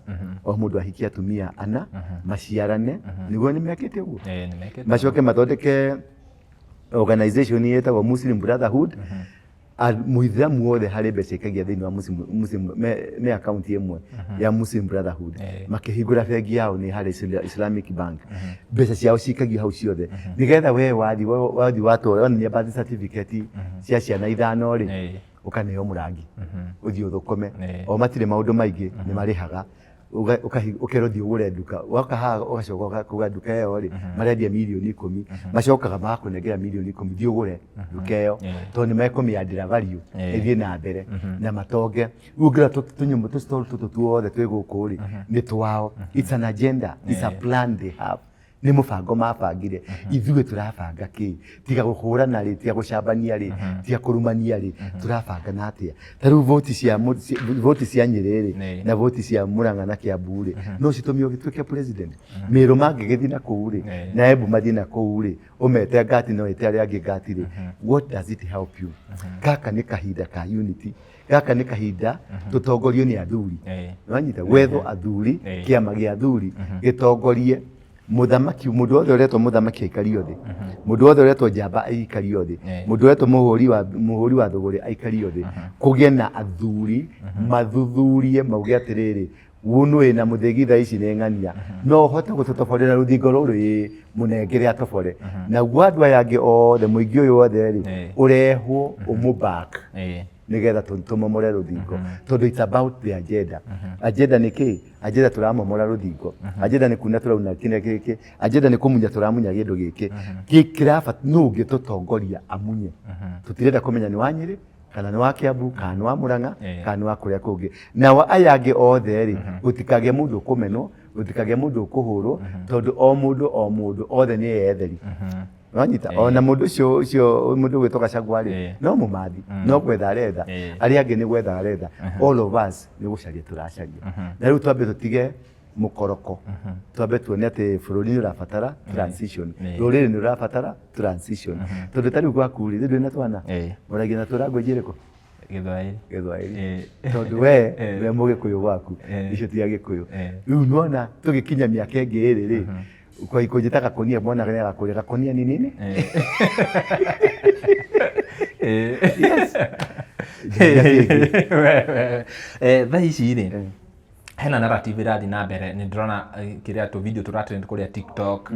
o mũndũ ahikie atumia ana maciarane nĩguo nĩ mekĩte ũguo macoke mathondeke organization ĩtagwo Muslim Brotherhood Mũithĩramu wothe harĩ mbeca ikagia thĩinĩ wa Muslim me account ĩmwe ya Muslim Brotherhood makĩhingũra bengi yao nĩ harĩ Islamic Bank mbeca ciao cikagio hau ciothe nĩgetha we wathi watwonania birth certificate cia ciana ithano rĩ ũkaneo mũrangi ũthiĩ ũthũkũme o matirĩ maũndũ maingĩ nĩ marĩhaga ũkerwo thiĩ ũgũre nduka woka haha ũgacoka kuga nduka ĩyo rĩ marendia milioni 10 macokaga magakũnengera milioni 10 thiĩ ũgũre nduka ĩyo tondũ nĩ mekũmĩandĩra value ĩthiĩ na mbere na matonge rĩu ũngĩra tũnyamũ tũtũ tuothe twĩ gũkũ rĩ nĩ twao it's an agenda it's a plan they have nĩ mũbango mabangire ithuĩ turabanga kĩ tiga gũkũrana rĩ tiga gũcambania rĩ tiga kũrumania rĩ turabanga na atĩa ta rĩu voti cia Nyerere na voti cia Murang'a na Kiambu rĩ no citumio gĩtuĩke president Meru mangĩgĩthiĩ na kũu rĩ na Embu mathiĩ na kũu rĩ ũmete ngati no ĩte arĩa angĩ ngati rĩ what does it help you gaka nĩ kahinda ka unity gaka nĩ kahinda tũtongorio nĩ athuri wanyita wetho athuri kĩama gĩa athuri gĩtongorie muthamaki mundu wothe uretwo muthamaki aikario thi mundu wothe uretwo njamba aikario thi mundu uretwo muhuri wa thogore aikario thi kugie na athuri mathuthurie mauge atiriri wunu ina muthigitha ici ni ng'ania no hote gututoborera ruthingo ruru munengere atobore na gwandu ayange othe muingi uyu wothe ri urehwo umubak nigetha tumomore ruthingo tondu it's about the agenda agenda ni ki agenda turamomora ruthingo agenda ni kuna turauna kine giki agenda ni kumunya turamunya gindu giki gikirafa nungi tutongoria amunye tutirenda kumenya ni wanyiri kana ni wa Kiambu kana ni wa Murang'a kana ni wa kuria kungi na ayange othe ri gutikage mundu kumenwo gutikage mundu kuhurwo tondu o mundu othe ni etheri wanyita ona mundu ucio mundu gwitoka Chagwari no mumathi no gwetha retha ari angi ni gwetha retha all of us ni gucaria turacaria na riu twambe tutige mukoroko twambe tuone ati bururi ni urabatara transition ruriri ni urabatara transition tondu tari gwakuri ndu na twana muragi na turagwe jiriko githwairi tondu we mugikuyu gwaku icio ti agikuyu riu nona tugikinya miaka ingi iri ri kwa ikojitaka konia mwana gani akolega konia ni nini yes thaici ri hena narrative irathi na mbere ni ndrona kiria tu video turatrend kuria TikTok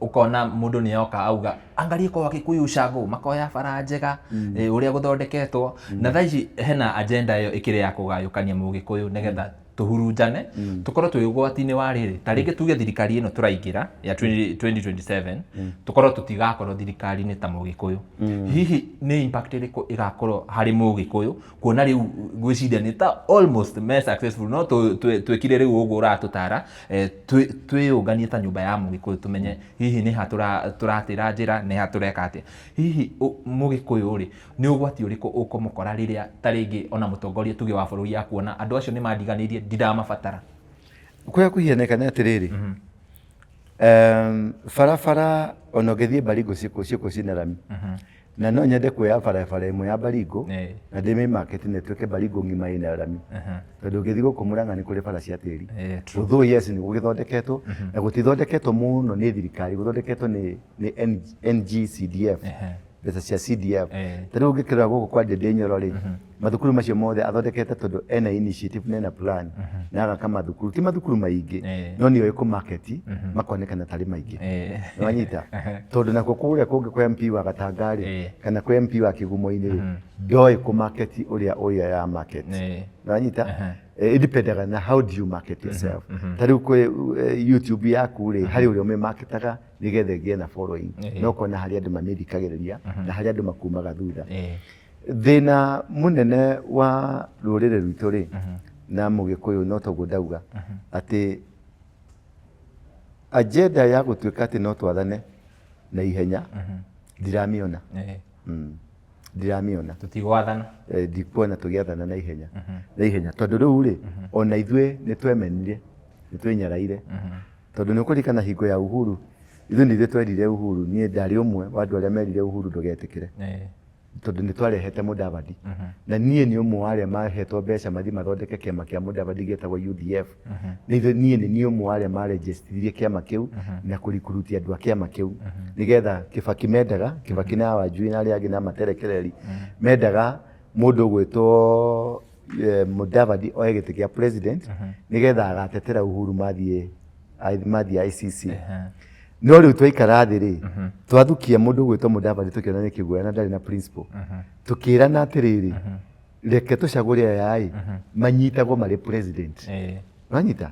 ukona mundu ni yoka auga angalie kwa Gikuyu Ushago makoya faranjega uria guthondeketwo na thaici hena agenda yo ikire ya kugayukania Mugikuyu negetha tuhurunjane tukorwo twi ugwati-ini wa riri ta ringi tuge thirikari ino turaingira ya 2027 tukorwo tutigakorwo thirikari-ini ta Mugikuyu hihi ni impact iriku igakorwo hari Mugikuyu kuona riu gwiciria ni ta almost me successful no twikire riu uguo uratutara twiyunganie ta nyumba ya Mugikuyu tumenye hihi ni turatira njira ni hatureka atia hihi Mugikuyu ri ni ugwati uriku ukumukora riria ta ringi ona mutongoria tuge wa bururi ya kuona andu acio ni mandiganirie ndidamabatara kuya kuhianekana atiriri farafara onogethie Baringo ciiko cina rami na no nyende kuya farafara imwe ya Baringo na ndime market ne tuke Baringo ngima ina rami tondu ngithi guku Murang'a ni kuri fara cia tiri uthu yes ni gugithondeketwo na gutithondeketwo muno ni thirikari guthodeketwo ni NGCDF mbeca cia CDF tari ungikira guku kwa Ndindi Nyoro ri mathukuru macio mothe athondekete tondu ena initiative na plan na aga kama thukuru ti mathukuru maingi no niyo iko market makonekana tari maingi wanyita tondu nako kuria kungi kwa MP wa Gatangari kana kwa MP wa Kigumo-ini ndoi ku market uria ya market wanyita independent na how do you market yourself tari ku YouTube yaku ri hari uria me marketaga nigethe gie na following no kona hari andu mamirikagiriria na hari andu makumaga thutha thina munene wa rurire rwitu ri na Mugikuyu no toguo ndauga ati agenda ya gutuika ati no twathane na ihenya ndiramiona ndiramiona tutigwathana ndikuona tugiathana na ihenya tondu riu ri ona ithue ni twemenire ni twinyaraire tondu ni kurikana hingo ya uhuru ithu ni twerire uhuru ni ndari umwe wa andu aria merire uhuru ndugetikire tondu ni twarehete Mudavadi na nie ni umwe aria mahetwo mbeca mathi mathondeke kiama kia Mudavadi getagwo UDF nie ni umwe aria maregistririe kiama kiu na kurikurutia andu a kiama kiu nigetha Kibaki mendaga Kibaki na Wanjui na aria angi na materekereri mendaga mundu gwitwo Mudavadi oye giti kia president nigetha agatetera uhuru mathie ICC no riu twaikara thi ri twathukia mundu gwitwo Mudavadi tukiona ni kiguya na ndari na principle tukira na atiriri reke tucagure ayai manyitagwo mari president wanyita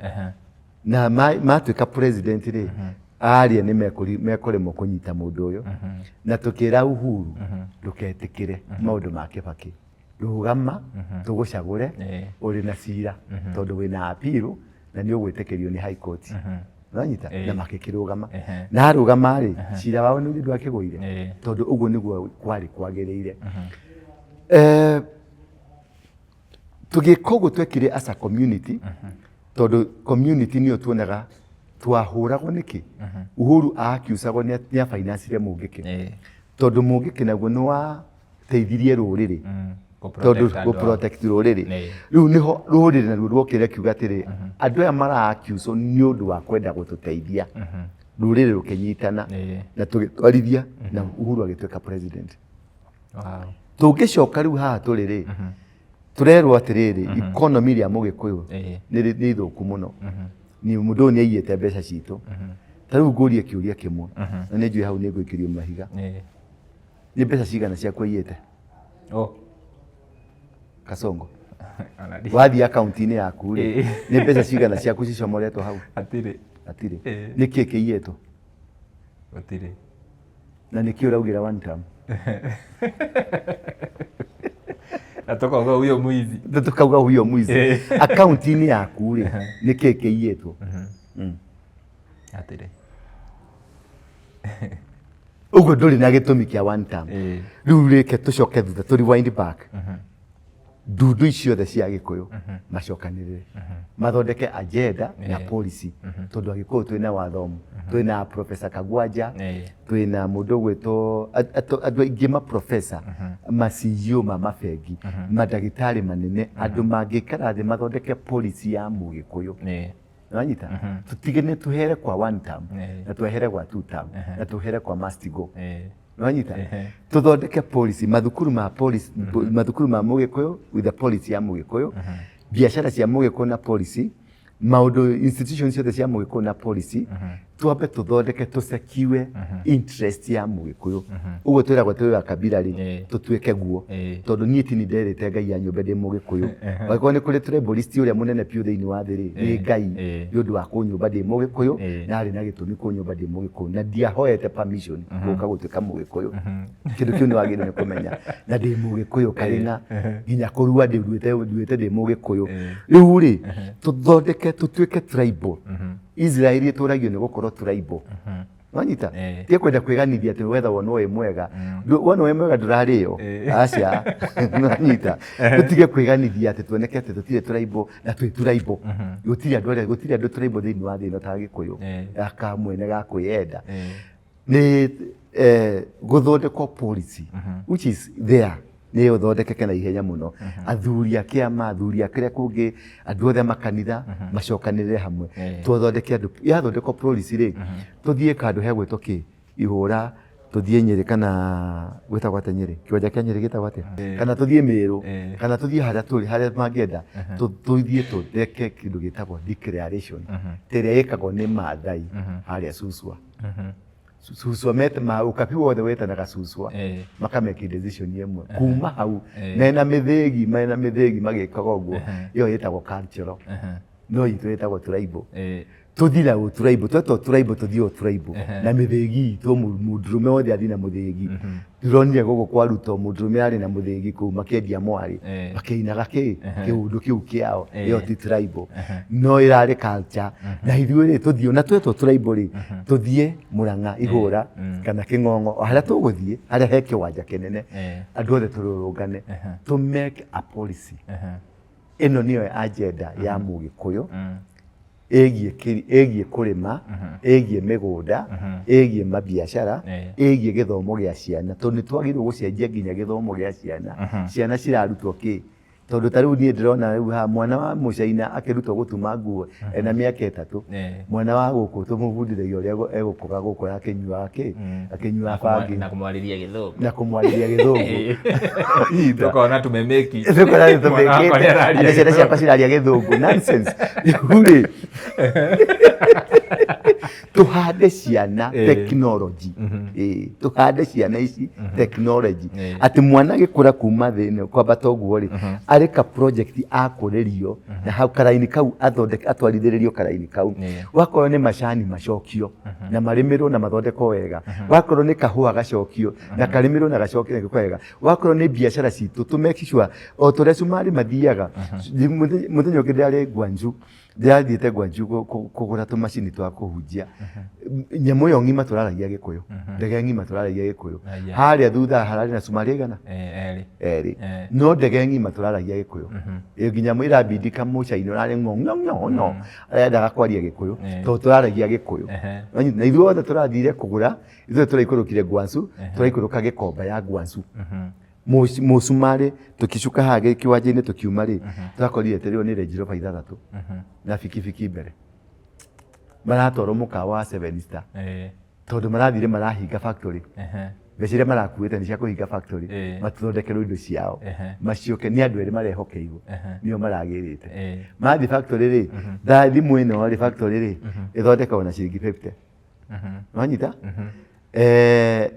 na matuika president ri aria ni mekoremwo kunyita mundu uyu na tukira uhuru nduketikire maundu ma Kibaki rugama tugucagure uri na cira tondu wina appeal na ni ugwitikirio ni high court uranyita na makikirugama na arugama ri cira wao ni ndu akiguire tondu uguo niguo kwari kwagiriire tugikogo twekire as a community tondu community niyo tuonaga twahuragwo niki Uhuru akiusagwo ni finance ria Mungiki tondu Mungiki naguo no wa teithirie ruriri tondu go protect ruriri riu niho ruriri naruo rwokire kiuga atiri andu aya mara akiuso ni undu wa kwenda gututeithia ruriri rukinyitana na tugitwarithia na Uhuru agituika president. Tungicoka riu haha turiri turerwo atiriri economy ria Mugikuyu ni thuku muno ni mundu ni aiyete mbeca citu tariu ngurie kiuria kimwe na ni njui hau ni nguikirio mahiga ni mbeca cigana ciakwa aiyete Kasongo wathi account-ini yaku ri ni mbeca cigana ciaku cicomoretwo hau atiri niki kiiyeto atiri na niki uraugira one time Tukauga huyo mwizi. Tukauga huyo mwizi. Account-ini yaku ri niki kiiyeto atiri ugo nduri na gitumi kia one time riu reke tucoke thutha turi wind back ndundu icio the cia Gikuyu macokanirire mathondeke agenda na policy tondu Agikuyu twina wathomu twina Professor Kagwanja twina mundu gwito andu aingi ma professor ma CEO ma mafengi madagitari manene andu mangikara thi mathondeke policy ya Mugikuyu Nanyita tutigene tuhere kwa one term na tuhere kwa two term na tuhere kwa must go Nanyita tuthondeke policy mathukuru ma policy mathukuru ma Mugikuyu with the policy ya Mugikuyu biashara cia Mugikuyu na policy maundu institutions ciothe cia Mugikuyu na policy twambe tuthondeke tusekiwe interest ya Mugikuyu uguo twiragwo twi wa kabira ri tutuike guo tondu nie ti ni nderete Ngai ya nyumba ndi Mugikuyu wako ni kuri tribalist uria munene piu thiini wa thi ri ni Ngai ni undu wa kunyumba ndi Mugikuyu na ari na gitumi kunyumba ndi Mugikuyu na ndia hoete permission guka gutuika Mugikuyu kindu kiu ni wagire ni kumenya na ndi Mugikuyu karinga nginya kurua ndi nduite ndi Mugikuyu riu ri tuthondeke tutuike tribal Israeli turagio ni gukorwo tribal Wanyita tie kwenda kwiganithia ati wetha wona we mwega wona we mwega ndurario acia wanyita tutige kwiganithia ati tuoneke ati tutire tribal na twi tribal gutire andu tribal thiini wa thino ta Gikuyu aka mwene ga kwiyenda ni guthondekwo policy which is there ni uthondekeke na ihenya muno athuri akiama athuri akiria kungi andu othe makanitha macokanire hamwe tuthondeke andu yathondekwo policy ri tuthie kandu he gwitwo ki ihura tuthie Nyeri kana gwita gwate Nyeri kiwanja kia Nyeri gita gwate kana tuthie Meru kana tuthie haria mangienda tuthie tutheke kindu gitagwo declaration teria yekagwo ni Maathai haria Suswa Suswa meta ukapi wothe wetanaga Suswa makameki decision yemwe kuma hau mena mithegi magikaga uguo iyo yetagwo cultural no yitwetagwo tribal tuthira u tribal tuthio tribal na mithegi tu mundurume wothe athina muthegi turonire gogo kwaruto mundurume ari na muthegi ku makendia mwari makeinaga kiundu kiu kiao iyo ti tribal no irari culture na ithuĩ tuthio na twetwo tribal ri tuthie Murang'a ihura kana King'ong'o haria tuguthie haria he kiwanja kinene andu othe tururungane to make a policy ino niyo agenda ya Mugikuyu egie kurima egie migunda egie mabiashara egie githomo gia ciana tondu twagirwo gucenjia nginya githomo gia ciana cirarutwo ki tondu tariu nie ndirona riu ha mwana wa mucaina akirutwo gutuma nguo ena miaka 3 mwana wa guku tumubundithagia uria egukoga guku akinyua bangi na kumwariria githungu tukona tumemeki ana ciana ciakwa ciraria githungu nonsense uri tuhande ciana technology tuhande ciana ici technology ati mwana gikura kuma thine kwamba toguo ri areka project akuririo na hau karaini kau atwarithiririo karaini kau wakorwo ni macani macokio na marimirwo na mathondeko wega wakorwo ni kahua gacokio na karimirwo na gacokio wega wakorwo ni biashara citu tumekishwa o tore sumari mathiaga muthenya ngindari Gwanju ndiathiĩte Gwanju kũgũra tũmacini twa kũhunjia nyamũ ĩyo ng'ima tũraragia Gĩkũyũ ndege ng'ima tũraragia Gĩkũyũ harĩa thutha hararĩ na Sumaria igana erĩ no ndege ng'ima tũraragia Gĩkũyũ nginya mũirabindi kamũcainĩ ũrarĩ ng'ong'o arendaga kwaria Gĩkũyũ tondũ tũraragia Gĩkũyũ na ithuothe tũrathire kũgũra ithuothe tũraikũrũkire Gwanju tũraikũrũka Gĩkomba ya Gwanju mũcumarĩ tũkicuka haha kĩwanja-inĩ tũkiuma rĩ tũrakorire tũrĩo nĩ Range Rover 6 na bikibiki mbere maratwarwo mũkawa wa 7 Star tondũ marathire marahinga factory mbeca iria marakuĩte nĩ cia kũhinga factory matũthondekerwo indo ciao macioke nĩ andũ erĩ marehokeirwo nĩo maragĩrĩte mathiĩ factory rĩ thimũ ĩno rĩ factory rĩ ĩthondekagwo na ciringi 50 wanyita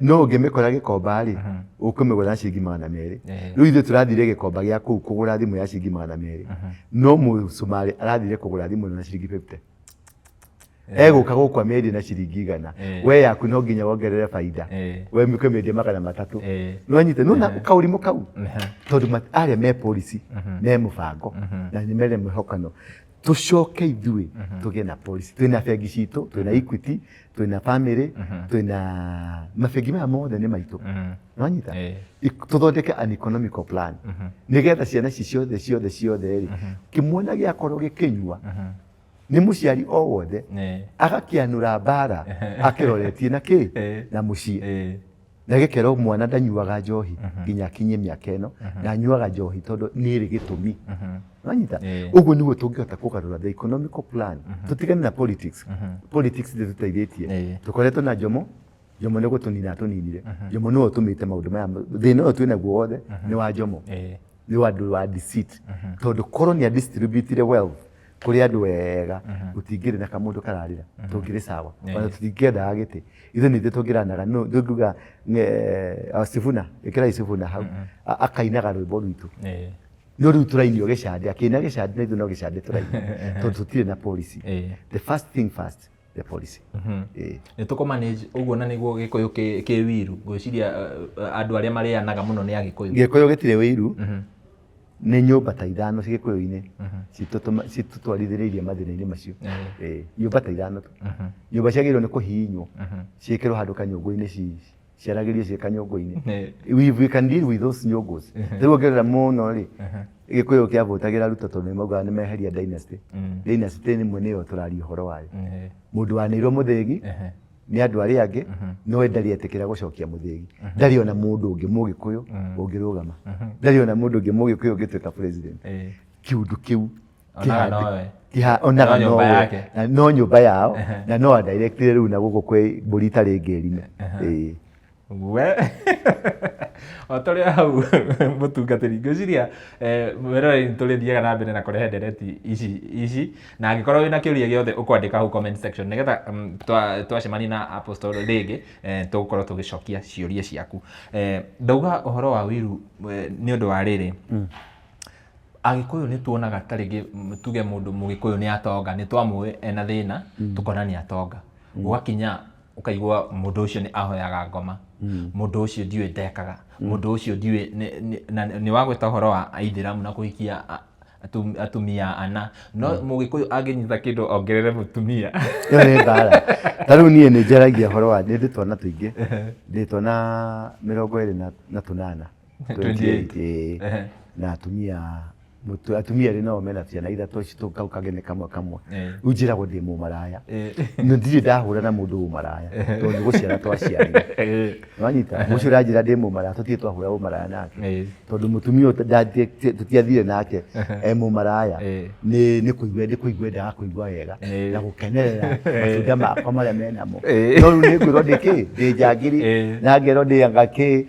no ũngĩmĩkora Gĩkomba rĩ ũkũmĩgũra na ciringi 200 rĩu ithuĩ tũrathire Gĩkomba gĩa kũu kũgũra thimũ ya ciringi 200 no mũcumarĩ arathire kũgũra thimũ na ciringi 50 egũka gũkũ amĩendie na ciringi 100 we yaku no nginya wongerere baida we mĩkũmĩendie 300 no anyite no na kaũrimũ kau tondũ arĩa me policy me mũbango na nĩ mere mwĩhokano tucoke ithuĩ tũgĩe na policy twĩna bengi citũ twĩna Equity twĩna Family twĩna mabengi maya mothe nĩ maitũ wanyita tũthondeke an economical plan nĩgetha ciana ciothe rĩ kĩmwana gĩakorwo gĩkĩnyua nĩ mũciari o wothe agakĩanũra mbara akĩroretie na kĩ na mũciĩ na gĩkero mwana ndanyuaga njohi nginya kinyie mĩaka ĩno na anyuaga njohi tondũ nĩ ĩrĩ gĩtũmi wanyita ũguo nĩguo tũngĩhota kũgarũra the economical plan tũtigane na politics politics ndĩtũteithĩtie tũkoretwo na Jomo nĩ gũtũnina tũninire Jomo nĩwe ũtũmĩte maũndũ maya thĩna ũyũ twĩnaguo wothe nĩ wa Jomo nĩ wa andũ wa deceit tondũ korwo nĩ distributire wealth kũrĩ andũ wega gũtingĩrĩ na kamũndũ kararĩra tũngĩrĩ sawa ona tũtingĩendaga gĩtĩ ithuĩ nĩ ithuĩ tũngĩranaga no ngiuga Sifuna ĩkĩrai Sifuna hau akainaga rwĩmbo rwitũ no rĩu tũrainio gĩcande akĩina gĩcande na ithuĩ no gĩcande tũrainio tondũ tũtirĩ na policy the first thing first the policy nĩ tũkũmanage ũguo na nĩguo Gĩkũyũ kĩ wiru ngwĩciria andũ arĩa marĩanaga mũno nĩ Agĩkũyũ Gĩkũyũ gĩtirĩ wiru nĩ nyũmba ta 5 Gĩkũyũ-inĩ citũtwarithĩrĩirie mathĩna-inĩ macio nyũmba ta 5 nyũmba ciagĩrĩirwo nĩ kũhihinywo ciĩkĩrwo handũ kanyũngũ-inĩ ciaragĩrio ciĩ kanyũngũ-inĩ we can deal with those nyũngũs rĩu ongerera mũno rĩ Gĩkũyũ kĩavũtagĩra Ruto tondũ nĩ maugaga nĩ meheria dynasty nĩmwe nĩyo tũraria ũhoro wayo mũndũ wanĩirwo mũthĩgi nĩ andũ arĩa angĩ no ndarĩ etĩkĩra gũcokia mũthĩgi ndarĩ ona mũndũ ũngĩ Mũgĩkũyũ ũngĩrũgama ndarĩ ona mũndũ ũngĩ Mũgĩkũyũ ũngĩtuĩka president kiũndũ kĩu onaga no nyũmba yao na no adirectire rĩu na gũkũ kwĩ mbũri itarĩ ngĩrime we otorĩa hau mũtungatĩri ngwĩciria mwĩroreri tũrĩthiaga na mbere na kũrehe ndereti ici na angĩkorwo wĩna kĩũria gĩothe ũkwandĩka hau comment section nĩgetha twacemania na Apostle rĩngĩ tũgũkorwo tũgĩcokia ciũria ciaku ndauga ũhoro wa wiru nĩ ũndũ wa rĩrĩ Agĩkũyũ nĩ tuonaga ta rĩngĩ tuge mũndũ Mũgĩkũyũ nĩ atonga nĩ twamũĩ ena thĩna tũkona nĩ atonga ũgakinya ũkaigua mũndũ ũcio nĩ ahoyaga ngoma mũndũ ũcio ndiũĩ ndekaga mũndũ ũcio ndiũĩ nĩ wagwĩta ũhoro wa aithĩramu na kũhikia atumia ana no Mũgĩkũyũ angĩnyita kĩndũ ongerere mũtumia ĩyo nĩ mbara ta rĩu niĩ nĩ njaragia ũhoro wa ndĩ twana tũingĩ ndĩ twana 28 na atumia rĩ nao mena ciana ithatũ citũkau kagene kamwe rĩu njĩragwo ndĩ mũmaraya no ndirĩ ndahũra na mũndũ ũmaraya tondũ nĩ gũciara twaciarire wanyita mũcio ũranjĩra ndĩ mũmaraya tũtirĩ twahũra ũmaraya nake tondũ mũtumia tũtiathire nake mũmaraya nĩ kũigua endaga kũigua wega na gũkenerera matunda makwa marĩa menamo no rĩu nĩ ngwĩrwo ndĩ njangiri na ngerwo ndĩ ngakĩ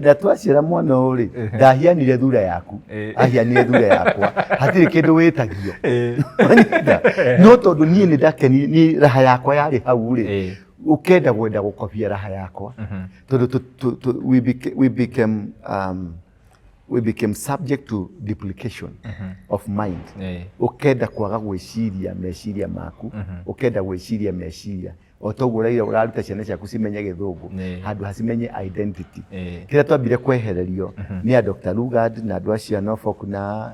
na twaciara mwana ũyũ rĩ ndahianire thura yaku ahianire thura yakwa hatirĩ kĩndũ wĩtagio no tondũ niĩ nĩ ndakeni ni raha yakwa yarĩ hau rĩ ukenda gwenda gũkobia raha yakwa tondũ we became subject to duplication of mind ukenda kwaga gwĩciria meciria maku ukenda gwĩciria meciria otoguraire uraruta ciana ciaku cimenye githungu handu hacimenye identity kira twambire kwehererio ni a Dr. Lugard na andu acio Norfolk na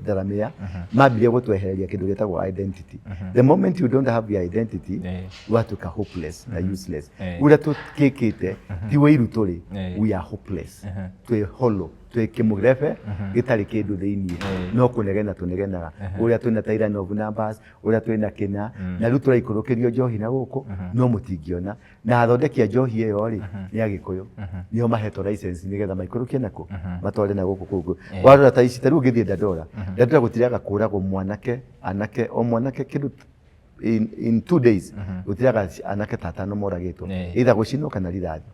Daramia mambire gutwehereria kindu gitagwo identity. The moment you don't have your identity you are to hopeless na useless. Ura tukikite ti wiru turi, we are hopeless, twi hollow, twi kimurefe gitari kindu thiini no kunegena tunegenaga uria twina tyranny of numbers, uria twina kina na riu turaikurukirio njohi na guku no mutingiona na athondeki a njohi iyo ri ni agikuyu nio maheto license nigetha maikurukie nako matware na guku kugu warora ta ici taru ngithie Dandora gutiraga kuragwo mwanake anake o mwanake kindu in 2 days utiraga anake tatano moragitwo either gucinwo kana rithathi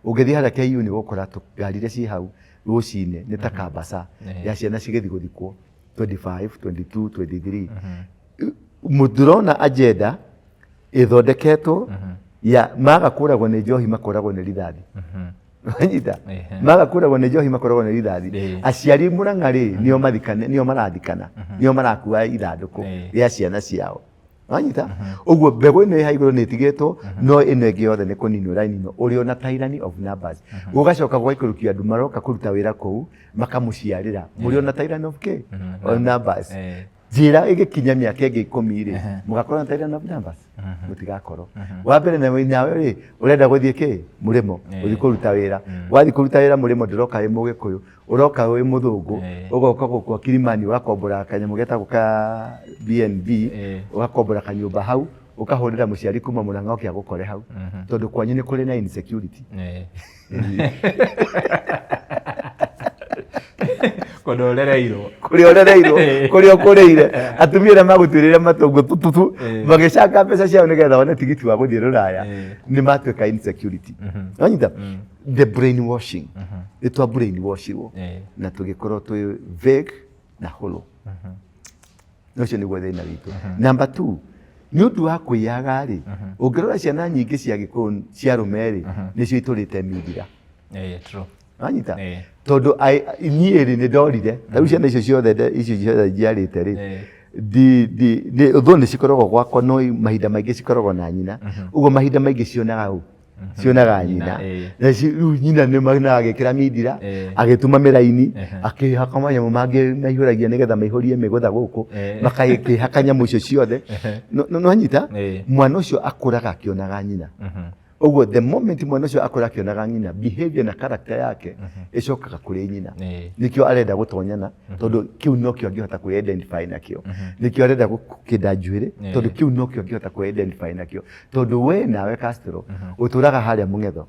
ungithie haria KU ni gukora tugarire ci hau rucine ni ta kabasa ya ciana cigethi guthikwo 25 22 23 mudurona agenda ithondeketwo ya maga kuragwo ni njohi makoragwo ni rithathi wanyita maga kuragwo ni njohi makoragwo ni rithathi aciari Murang'ari nio mathikane nio marathikana nio marakua ithanduku ya ciana ciao wanyita uguo mbego ino ya iguru ni tigetwo no ino ingi yothe ni kuninwo rainino uri ona tyranny of numbers ugacoka gwaikurukia andu maroka kuruta wira kou makamuciarira muri ona tyranny of numbers njira igikinya miaka ingi 10 ri mugakorwo na tyranny of numbers mutigakoro wa mbere na nawe ri urenda guthie ki murimo uthi kuruta wira wathi kuruta wira murimo ndiroka wi mugikuyu uroka wi muthungu ugoka gukwa Kilimani ugakombora kanyamu getagwo ka BNB ugakombora kanyumba hau ukahurira muciari kuma Murang'a ukia gukore hau tondu kwanyu ni kuri na insecurity kuri okureire atumia na magutwirire matongo tututu magicanga mbeca ciao nigetha one tigiti wa guthie Ruraya ni matweka insecurity wanyita the brainwashing itwa brainwashirwo na tugikorwo twi vague na hollow nocio niguo thina witu. Number 2 ni undu wa kuiyaga ri ungirora ciana nyingi cia Gikuyu cia rumeri nicio iturite mithira true wanyita tondu niiri ni ndorire tau ciana icio ciothe njiarite ri di utho ni cikoragwo gwakwa no mahinda maingi cikoragwo na nyina uguo mahinda maingi cionaga nyina na nyina ni magina agikira midira agituma miraini akihaka manyamu mangi maihuragia nigetha maihurie migutha guku makahaka nyamu icio ciothe no anyita mwana ucio akuraga akionaga nyina uguo the moment mwana ucio akura akionaga nyina behavior na character yake icokaga kuri nyina nikio arenda gutonyana tondu kiu no kio angihota ku identify nakio nikio arenda gukida njuire tondu kiu no kio angihota ku identify nakio tondu we nawe Castro uturaga haria Mung'etho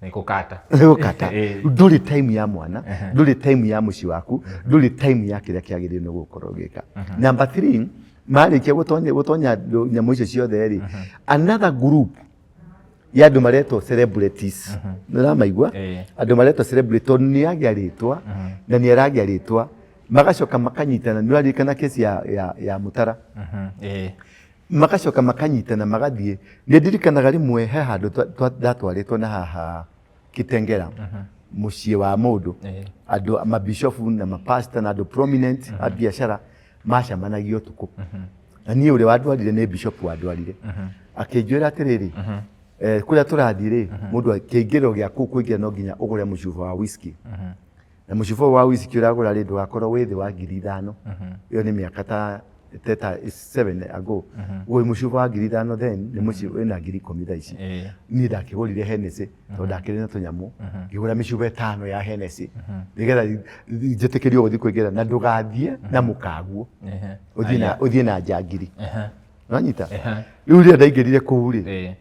nikukata nduri time ya mwana nduri time ya muci waku nduri time ya kiria kiagirire no gukorwo gika. Number 3 marikia gutonya nyamu icio ciothe ri another group ya andu maretwo celebrities niramaigua andu maretwo celebrity ni agiaritwa na ni aragiaritwa magacoka makanyitana ni arikana kesi ya Mutara magacoka makanyitana magathie ni ndirikanaga rimwe he handu ndatwaritwo na haha Kitengera mucie wa mundu andu mabishofu na mapastor na andu prominent a biashara macamanagio utuku na ni uri wadwarire ni bishop wadwarire akinjira atiriri kuria turathire mundu akingiro gya kuingira no nginya ugure mucuba wa whisky na mucuba wa whisky uragura ri ndugakorwo withi wa 5,000 iyo ni miaka ta 7 ago uwe mucuba wa 5,000 then ni mucuba wina 10,000 thaici ni ndakigurire Hennessy tondu ndakiri na tunyamu ngigura micuba 5 ya Hennessy nigetha njetikirio guthi kuingira na ndugathie na mukaguo uthie na njangiri nanyita riu ria ndaingirire kuu ri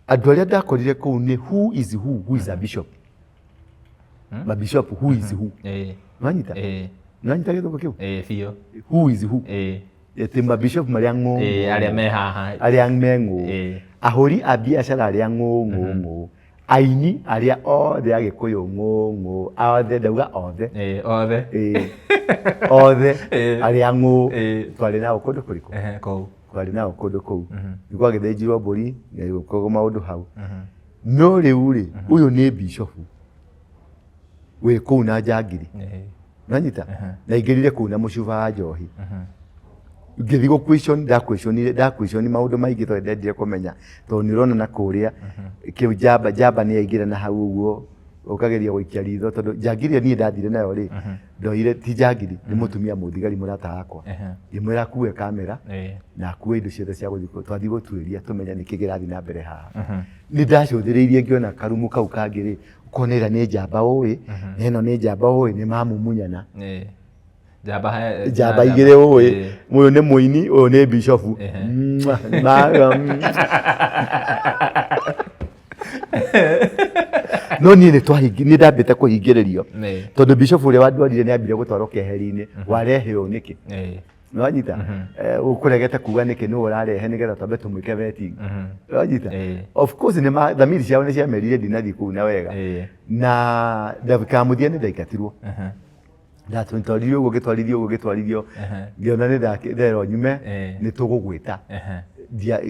andu aria ndakorire kuu ni who is a bishop ma bishop who is who nanyita nanyita githungu kiu fio who is who eti ma bishop maria ngo aria me haha aria mengu ahuri a biashara aria ngo aini aria othe agikuyu ngo othe ndauga othe othe aria ngo twari na ukundu kuriku kou twari na ukundu kou niguo agithenjirwo mburi na ukogo maundu hau no riu ri uyu ni bishop we kuu na njangiri nanyita na ingirire kuu na mucuba wa njohi ngithi go question da question maundu maingi to ndendire kumenya to nirona na kuria kiu jamba ni yaingira na hau uguo ukageria guikia ritho tondu njangiri ni ndathire nayo ri ndoire ti njangiri ni mutumia muthigari murata wakwa imwira kuwe kamera na kuwe indo ciothe cia guthiko twathi gutuiria tumenya niki girathi na mbere haha ni ndacuthiriirie ngiona karumu kau kangiri ukonera ni njamba ui eno ni njamba ui ni mamumunyana njamba igire ui uyu ni muini uyu ni bishofu no ni ni ndambite kuhingiririo tondu bishofu uria wandwarire ni ambire gutwarwo keheri-ini wareheo niki nwanyita ukuregete kuga niki ni urarehe nigetha twambe tumwike vetting nwanyita of course ni thamiri ciao ni ciamerire ndinathi kuu na wega na ndavika muthia ni ndaikatirwo ndatwarithio uguo gitwarithio ngiona ni ndakethero nyume ni tugugwita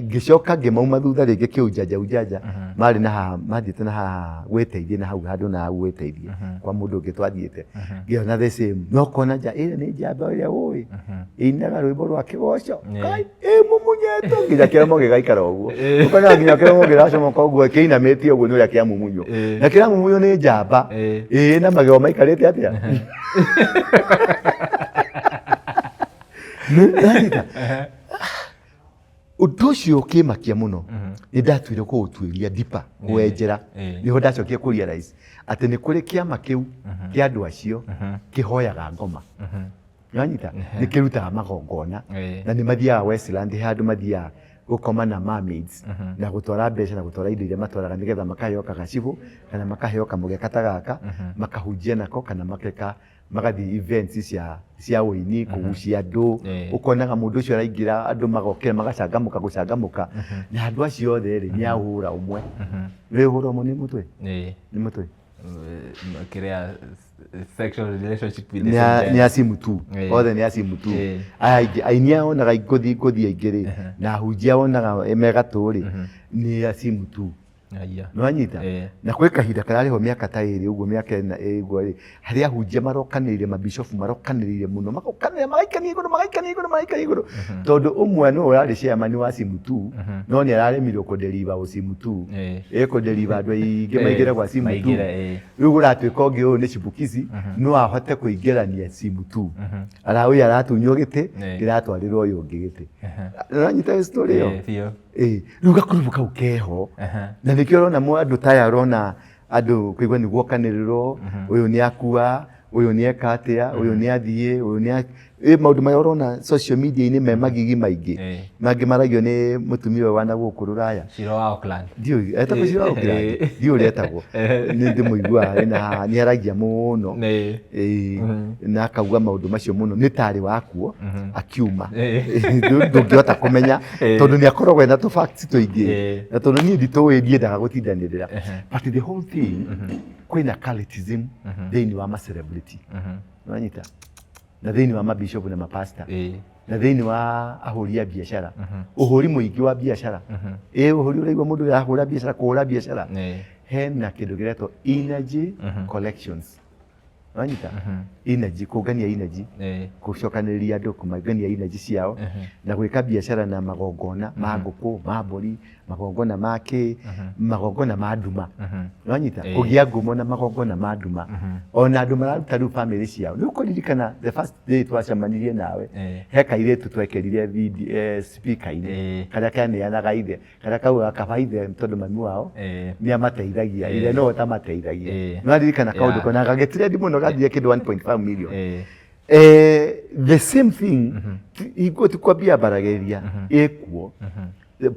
ngicoka ngimauma thutha ringi kiunjanja mari na haha mathite na haha gwiteithie na hau handu na hau gwiteithie kwa mundu ungi twathiite ngiona the same no kona nja ire ni njamba iria ui inaga rwimbo rwa kigoco kai mumunyeto nginya kiramo gigaikara uguo ukona nginya kiramo giracomoka uguo kiinametie uguo ni uria kia mumunyo na kira mumunyo ni njamba na magego maikarite atia undu ucio ukimakia muno ni ndatuire kuutuiria dipa gwenjera niho ndacokia ku realize ati ni kuri kiama kiu kia andu acio kihoyaga ngoma nyanyita ni kirutaga magongona na ni mathiaga Westland handu mathiaga gukoma na mermaids na gutwara mbeca na gutwara indo iria matwaraga nigetha makaheoka gacibu kana makaheoka mugeka ta gaka makahunjia nako kana magathi events cia uini kugucia andu ukonaga mundu ucio araingira andu magokera magacangamuka gucangamuka na andu acio othe ri ni ahura umwe we hura umwe ni mutwe ni mutwe kiria sexual relationship with ni asimu tu othe ni asimu tu ainia onaga iguthi aingiri na hunjia onaga emega turi ni asimu tu nwanyita na kwe kahinda karariho miaka ta iri uguo miaka iguo ri haria hunjia marokanirire mabishofu marokanirire muno makokanira magaikania iguru tondu umwe no urari chairman wa simu tu no ni araremirwo kudeliver usimu tu kudeliver andu aingi maigire kwa simu tu riu guratwika ungi uyu ni chibukizi no ahote kuingirania simu tu arawi aratunywo giti kiratwarirwo uyu ungi giti nwanyita story yo riu gakurubuka ukeho na nikio rona mu andu taya rona andu kuigwa ni guokaniriro uyu ni akua uyu ni ekatia uyu ni athie uyu ni maundu maya urona social media ini me magigi maingi mangi maragio ni mutumia wana guku Ruraya Shiro wa Auckland ndio etagwo Shiro wa Auckland ndio retagwo ni ndimuigua na ni aragia muno na akauga maundu macio muno ni tari wakuo akiuma ndungihota kumenya tondu ni akoragwo na to facts tuingi na tondu ni nditoe ndiendaga gutindanirira but the whole thing kwina cultism thiini wa ma celebrity nwanyita na thiini wa mabishop na mapasta na thiini wa ahuri a biashara uhuri muingi wa biashara uhuri uraigwa mundu arahura biashara kuhura biashara hena kindu giretwo energy collections nwanyita energy kugania energy gucokaniriria andu kumagania energy ciao na gwika biashara na magongona ma nguku ma mburi magongona make magongona ma nduma nwanyita kugia ngumo na magongona ma nduma ona andu mararuta riu family ciao ni ukuririkana the first day twacemanirie nawe he kairitu twekerire video speaker-ini karia kaneanaga ithe karia kauga kabaithe tondu mami wao ni amateithagia ithe no tamateithagia nwaririkana kaundu kona gagetiredi muno gathire kindu 1.5 million the same thing iguo tikwambia barageria ikuo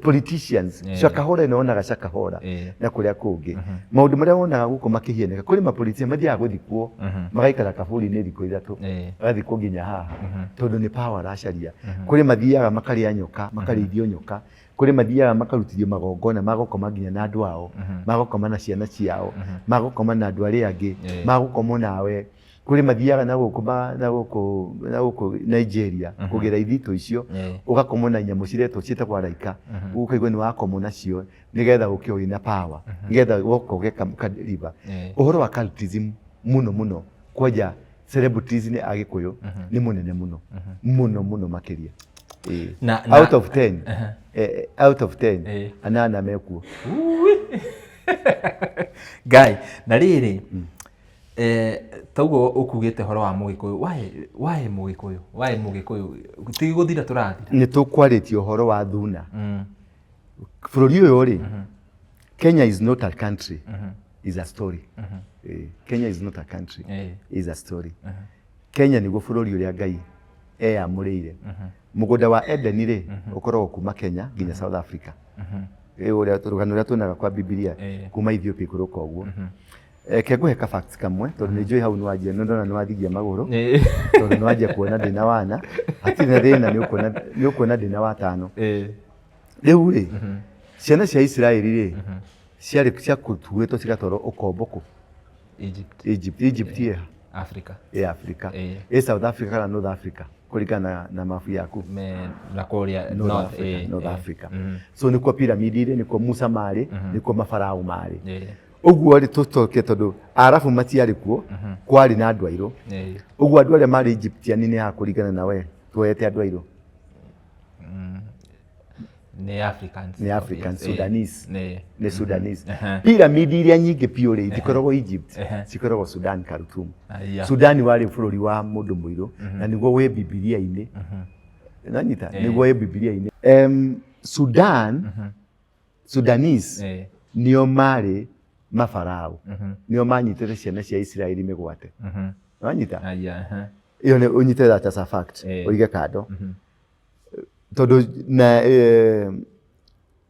politicians shakahora inaonaga shakahora na kuria kungi maundu maria wonaga guko makihieneka kuri ma politicians mathiaga guthikwo magaikara kaburi ni thikũ ithatu agathikwo nginya haha tondu ni power aracaria kuri mathiaga makaria nyoka makarithio nyoka kuri mathiaga makarutithio magongona magokoma nginya na andu ao magokoma na ciana ciao magokoma na andu aria angi magokoma nawe kuri mathiaga na guku Nigeria kugira ithito icio ugakomona nyamu ciretwo cietagwo araika ukaigwa ni wakoma nacio nigetha ukio na power nigetha gukogeka kadeliver uhoro wa cultism muno kwaja celebrities ni agikuyu ni munene muno makiria Out of 10. Out of 10. Anana mekuo. Guy, na riri taugo ukugite horo wa Mugikuyu. Why Mugikuyu? Why Mugikuyu? Tigi guthira turathira. Ni tukwaritie horo wa thuna. Bururi uyu ri Kenya is not a country. Is a story. Kenya is not a country. Is a story. Kenya ni go bururi uria Ngai amurire. Mugunda wa Eden ri ukoragwo kuma Kenya nginya South Africa. Uria rugano ruria tunaga kwa Biblia kuma Ethiopia kuruka uguo. Kego heka facts kamwe tondu ni njui hau nwaje ndona nwathithia maguru tondu nwaje kuona ndina wana hatina thina ni ukuona ndina wa tano riu ri ciana cia Israeli ri ciari cia kutuwetwo cigatwaro ukomboku Egypt ye Africa Africa South Africa kana North Africa kuringana na mafu yaku na kuria North Africa so ni kwa piramidi ri ni kwa Musa mari ni kwa mafarao mari uguo ri tutoke tondu arafu matiari kuo kwari na andu airu uguo andu aria mari Egyptian ni ha kuringana nawe tuete andu airu ni Africans Sudanese ni Sudanese piramidi iria nyingi piore itikoragwo Egypt cikoragwo Sudan Khartoum Sudan wari bururi wa mundu muiru na niguo we Biblia-ini nanyita niguo we Biblia-ini Sudanese nio mari mafarao nio manyitire ciana cia Israeli migwate nanyita iyo ne unyite that as a fact oige kado todo na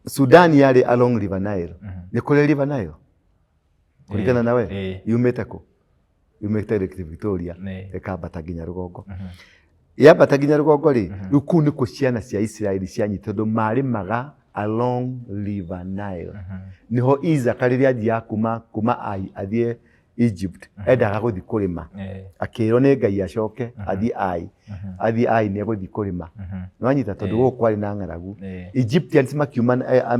Sudan yari along River Nile ni kule River Nile kuringana nawe yumete Lake Victoria ekabata nginya rugongo yabata nginya rugongo ri ruku ni ku ciana cia Israeli cianyite tondu mari maga along River Nile niho Isaac riria athia kuma athie Egypt endaga guthi kurima akirwo ni Ngai acoke athie ai ni guthi kurima nwanyita tondu guku kwari na ng'aragu Egyptians makiuma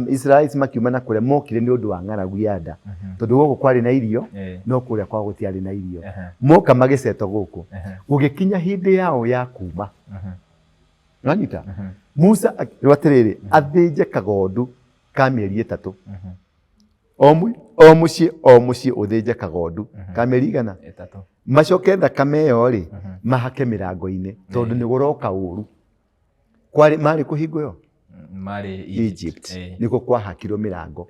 Israelis makiuma na kure mokire ni undu wa ng'aragu yada tondu guku kwari na irio no kuria kwa gutiari na irio moka magiceto guku gugikinya hindi yao ya kuma nwanyita Musa rwatiriri athinje kagondu ka mieri 3 o muci uthinje kagondu ka mieri 3 macoke thakame yo ri mahake mirango-ini tondu ni guroka uru kwari mari kuhingo yo mari Egypt niko kwa hakiro mirango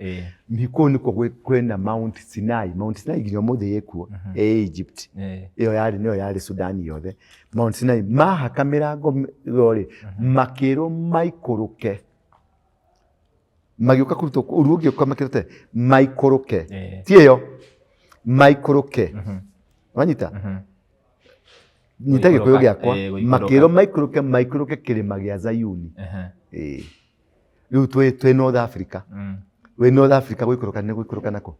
niko kwena Mount Sinai nginya muthi yekuo Egypt iyo yari Sudan yothe Mount Sinai mahaka mirango yori makiro maikuruke magiuka kuruto urugi kwa makirete maikuruke tieyo maikuruke wanyita nitage kuyo gyakwa makiro maikuruke kirima gya Zayuni riu twe North Africa we North Africa gwikuruka nako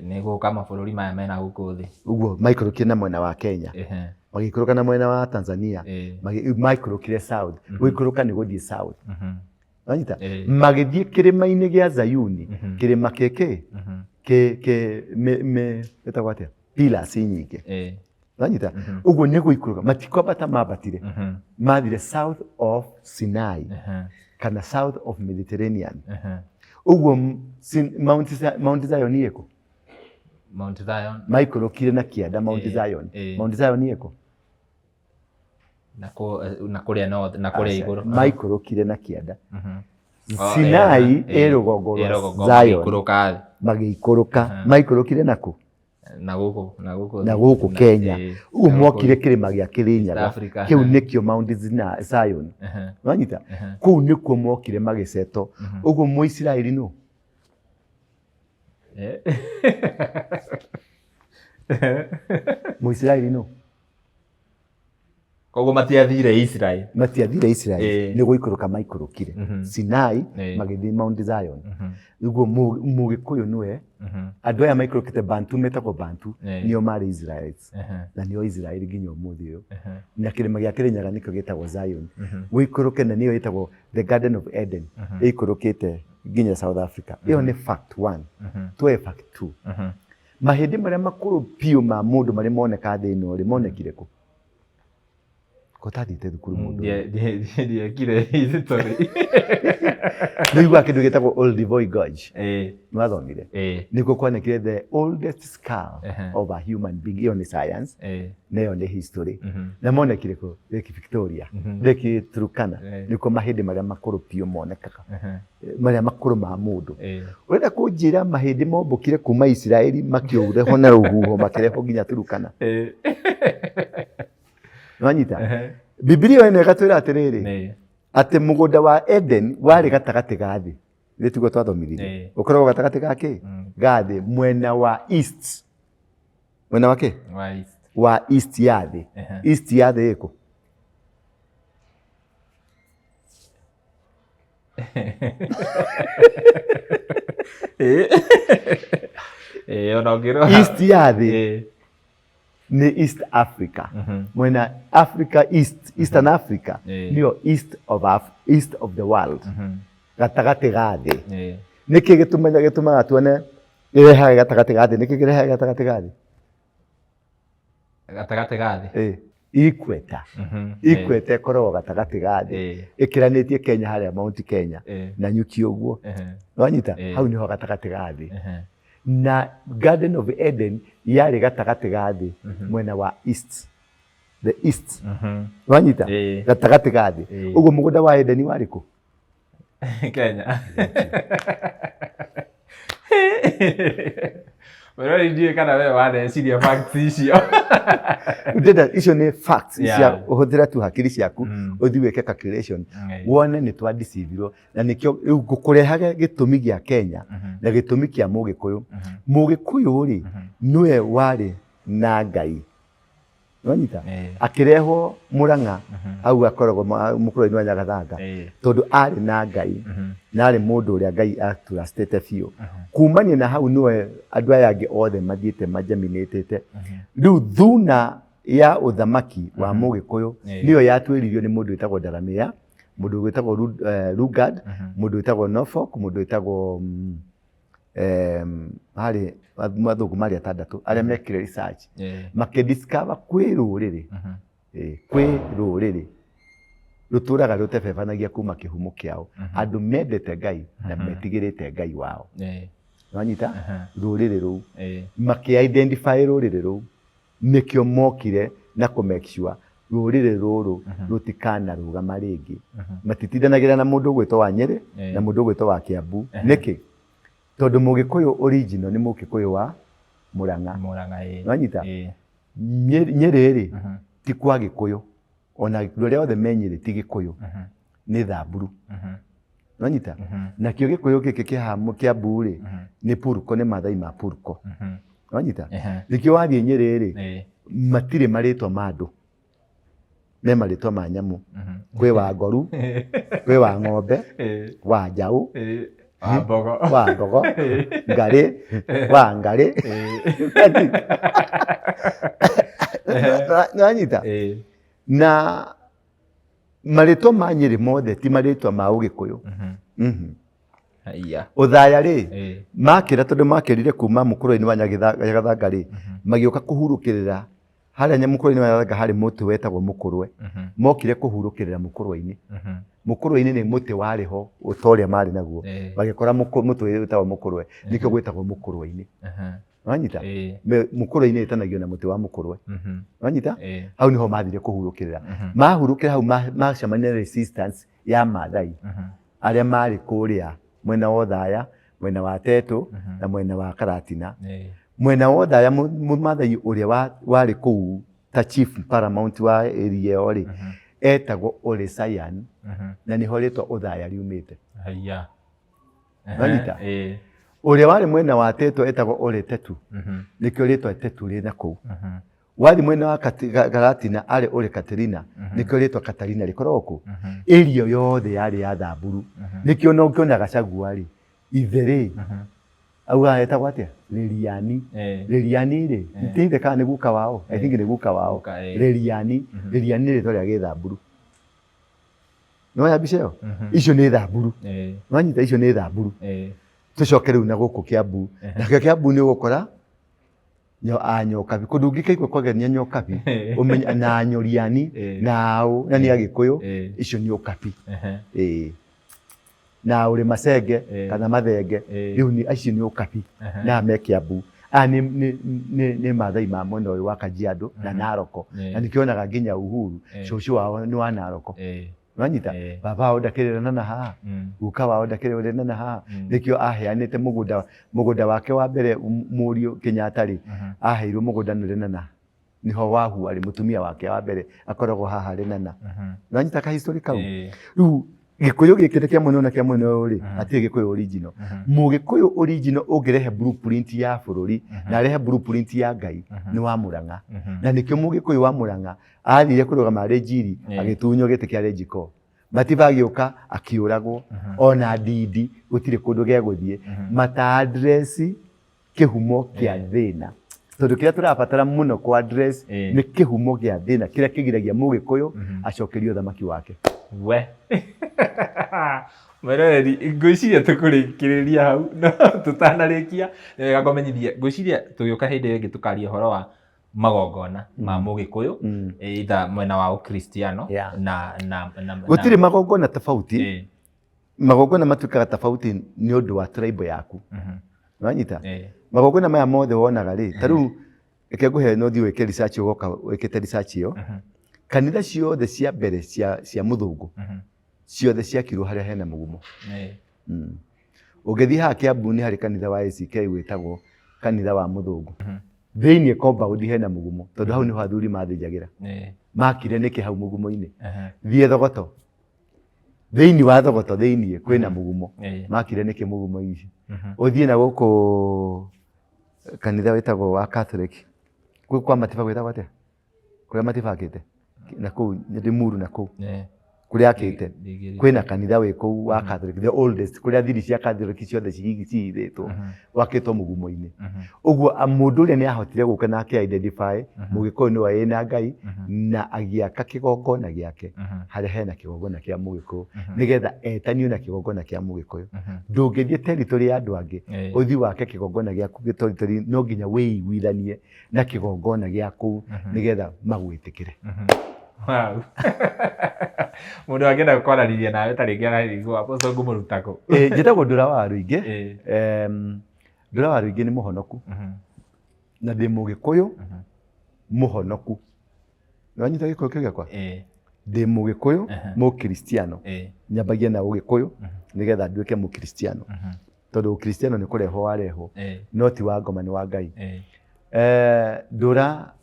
ni guka mabururi maya mena guku thi uguo maikurukie na mwena wa Kenya magikuruka na mwena wa Tanzania maikurukie south gwikuruka ni guthie south wanyita magithie kirima-ini gya Zayuni kirima keke me etagwate pillars nyingi wanyita uguo ni guikuruka matikwambata mabatire mathire south of Sinai kana south of Mediterranean uguo Mount Zion yeko Mount Zion maikurukire na kianda Mount Zion yeko na kuria north na kuria iguru maikurukire na kianda Sinai erugongo rwa Zion magikuruka maikurukire nako na guku Kenya uguo mokire kirima gya Kirinyaga kiu nikio Mount Zion wanyita kuu nikuo mokire magiceto uguo Muisraeli no Muisraeli no koguo matiathire Israel ni guikuruka maikurukire Sinai magithi Mount Zion uguo Mugikuyu niwe andu aya maikurukite Bantu metagwo Bantu nio mari Israelites na nio Israeli nginya umuthi uyu na kirima gya Kirinyaga nikio gitagwo Zion guikuruke na nio gitagwo the Garden of Eden ikurukite nginya South Africa iyo ni fact 1 to fact 2 mahindi maria makuru piu ma mundu mari moneka thi ino ri monekire ku Kotathite thukuru mundu. Ndiekire history. Nĩigua kĩndũ gĩtagwo Old Voi Gorge. Nĩwathomire? Nĩkuo kuonekire the oldest skull of a human being. Iyo nĩ science. Na iyo nĩ history. Na monekire kũ? Lake Victoria. Lake Turkana. Nĩkuo mahĩndĩ marĩa makũrũ biũ monekaga. Marĩa makũrũ ma mũndũ. Ũrenda kũnjĩra mahĩndĩ mombũkire kuma Israeli makĩũreho na rũhuho makĩreho nginya Turkana? Nĩwanyita? Biblia ĩno ĩgatwĩra atĩrĩrĩ, atĩ mũgũnda wa Eden warĩ gatagatĩ ga thĩ. Nĩ tugo twathomithirie. Ũkoragwo gatagatĩ ga kĩ? Ga thĩ, mwena wa east. Mwena wa kĩ? Wa east ya thĩ. East ya thĩ ĩkũ? East ya thĩ ni East Africa. Mwena Africa East, Eastern Africa, niyo east of the world. Gatagati ga thĩ. Niki gĩtumaga tuone ĩrehaga gatagati ga thĩ. Niki kĩrehaga gatagati ga thĩ? Gatagati ga thĩ. Equator. Equator ĩkoragwo gatagati ga thĩ. Ĩkĩranĩtie Kenya harĩa Mount Kenya na nyuki ũguo. Nĩwanyita? Hau niho gatagati ga thĩ. Na Garden of Eden yarĩ gatagati ga thĩ mwena wa east, the east. Wanyita? Gatagati ga thĩ. Ũguo mũgũnda wa Eden warĩ kũ? Kenya. Wewe ndiye kana wewe waneciria facts icio. Ndenda icio nĩ facts cia ũhũthĩra tu hakiri ciaku ũthiĩ wĩke calculation wone nĩ twa deceive na nĩkĩo rĩu ngũkũrehaga gĩtũmi gĩa Kenya na gĩtũmi kĩa Mũgĩkũyũ. Mũgĩkũyũ rĩ nĩwe warĩ na Ngai. Nĩwanyita? Akĩrehwo Mũrang'a hau akoragwo mũkũrũ-inĩ wa Nyagathanga tondũ arĩ na Ngai na arĩ mũndũ ũrĩa Ngai atrustĩte biũ. Kumania na hau nĩwe andũ aya angĩ othe mathiĩte majaminĩtĩte. Rĩu thuna ya ũthamaki wa Mũgĩkũyũ nĩyo yatuĩririo nĩ mũndũ wĩtagwo Ndaramĩya, mũndũ wĩtagwo Lugard, mũndũ wĩtagwo Norfolk, mũndũ wĩtagwo harĩ mathũngũ marĩ atandatũ arĩa mekire research makĩdiscover kwĩ rũrĩrĩ rũtũraga rũtebebanagia kuma kĩhumo kĩao. Andũ mendete Ngai na metigĩrĩte Ngai wao. Nĩwanyita? Rũrĩrĩ rũu makĩ-identify rũrĩrĩ rũu nĩkĩo mokire na kũ-make sure rũrĩrĩ rũrũ rũtikanarũgama rĩngĩ. Matitindanagĩra na mũndũ ũgwĩtwo wa Nyeri na mũndũ ũgwĩtwo wa Kiambu. Nĩkĩ? Tondũ Mũgĩkũyũ original nĩ Mũgĩkũyũ wa Mũrang'a. Nĩwanyita? Nyeri rĩ ti kwa Gĩkũyũ, ona rũrĩa othe me Nyeri ti Gĩkũyũ, nĩ Thamburu. Nĩwanyita? Nakĩo Gĩkũyũ gĩkĩ kĩa Kiambu rĩ nĩ Purko, nĩ Maathai ma Purko. Nĩwanyita? Nĩkĩo wathiĩ Nyeri rĩ matirĩ marĩtwa ma andũ, me marĩtwa ma nyamũ. Kwĩ wa Ngoru, kwĩ wa Ng'ombe, wa Njaũ, wa Mbogo, Ngarĩ, wa Ngarĩ. Nĩwanyita? Na marĩtwa ma Nyeri mothe ti marĩtwa ma Ũgĩkũyũ. Ũthaya rĩ makĩra tondũ makĩrire kuma mũkũrũ-inĩ wa Nyagathanga rĩ magĩũka kũhurũkĩrĩra harĩa mũkũrũ-inĩ wa Nyagathanga harĩ mũtĩ wetagwo mũkũrwe. Mokire kũhurũkĩrĩra mũkũrwe-inĩ. Mũkũrwe-inĩ nĩ mũtĩ warĩ ho ũtorĩa marĩ naguo, bagĩkora mũtĩ wetagwo mũkũrwe, nĩkĩo gwĩtagwo mũkũrwe-inĩ. Nĩwanyita? Mũkũrwe-inĩ ĩtanagio na mũtĩ wa mũkũrwe. Nĩwanyita? Hau niho mathire kũhurũkĩrĩra. Mahurũkĩra hau macemania resistance ya Maathai arĩa marĩ kũrĩa mwena wa Ũthaya, mwena wa Tetũ na mwena wa Karatina. Mwena wa Ũthaya Mũmaathai ũrĩa warĩ kũu ta chief paramount wa area ĩyo rĩ etagwo Ole Sayan na niho rĩtwa Ũthaya riumĩte. Nĩwanyita? Ũrĩa warĩ mwena wa Tetũ etagwo Ole Tetu, nĩkĩo rĩtwa Tetu rĩ na kũu. Wathi mwena wa Karatina arĩ Ole Katerina, nĩkĩo rĩtwa Katarina rĩkoragwo kũ. Area yothe yarĩ ya Thamburu, nĩkĩo no ũkĩona Gachagua rĩ ithe rĩ auga etagwo atĩa? Leliani. Leliani rĩ nĩtĩithe kana nĩ guka wao, I think nĩ guka wao. Leliani, Leliani nĩ rĩtwa rĩa Gĩthamburu. Nĩwoya mbica ĩyo? Icio nĩ Thamburu. Nĩwanyita? Icio nĩ Thamburu. Tũcoke rĩu na gũkũ Kiambu. Nakĩo Kiambu nĩ ũgũkora Nyokabi kudungikaigwa kwagania nyokabi umenya na nyoriani nao na ni agikuyu icio ni okapi na uri masenge kana mathenge riu ni icio ni okapi na me Kiambu ni mathai ma mwena uyu wa Kajiado na Naroko na nikionaga nginya Uhuru cucu wao ni wa Naroko Wanyita baba wao ndakirira na haha guka wao ndakirira na haha nikio aheanite mugunda wake wa mbere Muriu Kenyatta ri aheirwo mugunda nire na niho wahu ari mutumia wake wa mbere akoragwo haha ri na wanyita ka history kau riu Gikuyu gikire kia mwena na kia mwena uri ati Gikuyu original Mugikuyu original ungirehe blueprint ya bururi na rehe blueprint ya Ngai ni wa Murang'a na nikio Mugikuyu wa Murang'a athire kurugama Renjiri agitunyo gite kia Renjiko matibagiuka akiuragwo ona ndindi gutire kundu gia guthie mata address kihumo kia thina tondu kiria turabatara muno kwa address ni kihumo gia thina kiria kigiragia Mugikuyu acokerio thamaki wake we Mereri ngwiciria tukurikiriria hau no tutanarikia wega komenyithie ngwiciria tugiuka hindi ingi tukaria horo wa magongona ma Mugikuyu either mwena wa Ukristiano na gutire magongona tofauti magongona matukaga tofauti ni undu wa tribe yaku wanyita magongona maya mothe wonaga ri taru eke nguhe no thi weke research ugoka wekete research yo kanitha ciothe cia mbere cia muthungu ciothe ciakirwo haria hena mugumo ugethi ha Kiambu ni hari kanitha wa ACK witagwo kanitha wa muthungu thiini compound hena mugumo tondu hau ni athuri mathinjagira makire niki hau mugumo-ini thie Thogoto thiini wa Thogoto thiini kwina mugumo makire niki mugumo ici uthie na guku kanitha witagwo wa Catholic kwa matiba gwitagwo atia kuria matibakite na kuu Limuru na kuu kuria akite kwina kanitha wi kuu wa Catholic the oldest kuria thiri cia Catholic ciothe cigitwo wakitwo mugumo-ini uguo mundu uria ni ahotire guka na ake identify Mugikuyu ni wa ina Ngai na agiaka kigongona giake haria hena kigongona kia Mugikuyu nigetha etanio na kigongona kia Mugikuyu ndungithie territory ya andu angi uthi wake kigongona giaku territory no nginya wĩiguithanie na kigongona giaku nigetha magwitikire wow mundu angenda kwarariria nawe taringi ararigwo aposto ngumurutako njitagwo Ndura wa Ruingi Ndura wa Ruingi ni muhonoku na ndi Mugikuyu muhonoku wanyita Gikuyu kiu giakwa ndi Mugikuyu Mukristiano nyambagia na Ugikuyu nigetha nduike Mukristiano tondu Ukristiano ni kureho wareho no ti wa ngoma ni wa Ngai Ndura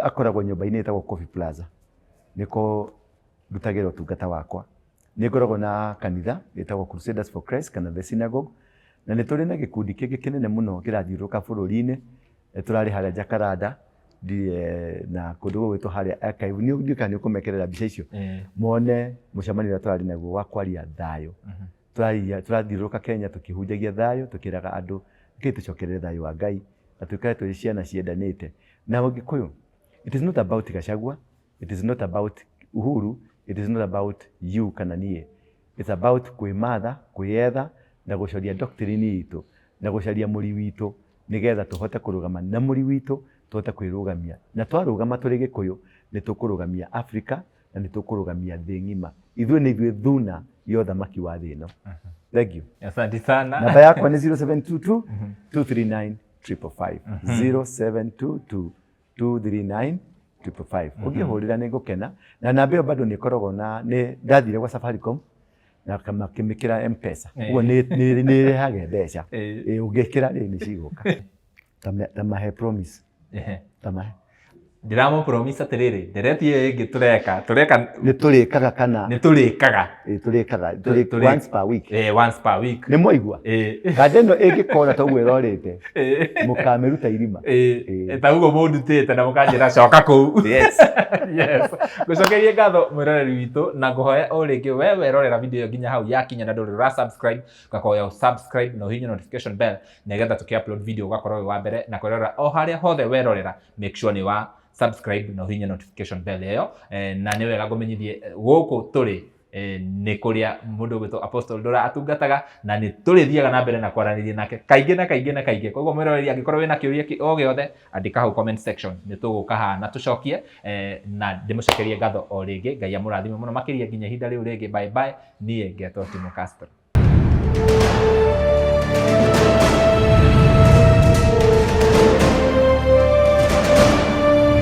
akoragwo nyumba-ini itagwo Coffee Plaza niko ndutagira utungata wakwa ni ngoragwo na kanitha itagwo Crusaders for Christ kana the Synagogue na ni turi na gikundi kingi kinene muno kirathiuruka bururi-ini turari haria Jakaranda na kundu gwitu haria Archive ni ndika ni kumekerera mbica icio mone mucemanio turari naguo wa kwaria thayo turathiuruka Kenya tukihunjagia thayo tukiraga andu tucokerere thayo wa Ngai na tukare turi ciana ciendanite na Mugikuyu. It is not about Gachagua. It is not about Uhuru. It is not about you kana nie. It's about kwimatha, kwiyetha na gucoria doctrine itu na gucaria muri witu nigetha tuhote kurugama na muri witu tuhote kwirugamia na twarugama turi Gikuyu ni tukurugamia Africa na ni tukurugamia thi ngima ithuĩ ni ithuĩ thuna ya thamaki wa thi ino. Thank you. Asante sana. Namba yakwa ni 0722 239 555 0722 239 555 ungihurira ni ngukena na namba iyo bado ni koragwo na ni ndathire kwa Safaricom na kama kimikira M-Pesa uguo ni rehage mbeca ungikira ri ni ciguka tamahe promise tamahe ndiramo promise atiriri ndiretie ingi tureka ni turikaga kana ni turikaga once per week once per week ni mwaigua kadeno ingikora to gwirorite mukamiruta irima etaugo mundutite na mukanjira coka kuu yes gucokerie ngatho mwiroreri witu na nguhoya o ringi we werorera video nginya hau yakinya na nduri ra subscribe ngakoya subscribe no hinya notification bell nigetha tuki-upload video ugakorwo wa mbere na kwirorera o haria hothe werorera make sure ni wa subscribe na hinya notification bell iyo na ni wega ngumenyithie guku turi nĩ kũrĩa mũndũ gwĩtwo Apostle Ndora atungataga na nĩ tũrĩthiaga na mbere na kwaranĩria nake kaingĩ na kaingĩ na kaingĩ. Koguo mwĩroreri angĩkorwo wĩna kĩũria o gĩothe andĩka hau comment section, nĩ tũgũka haha na tũcokie na ndĩmũcokerie ngatho o rĩngĩ. Ngai amũrathime mũno makĩria nginya ihinda rĩu rĩngĩ. Bye bye. Niĩ ngetwo Timo Castro.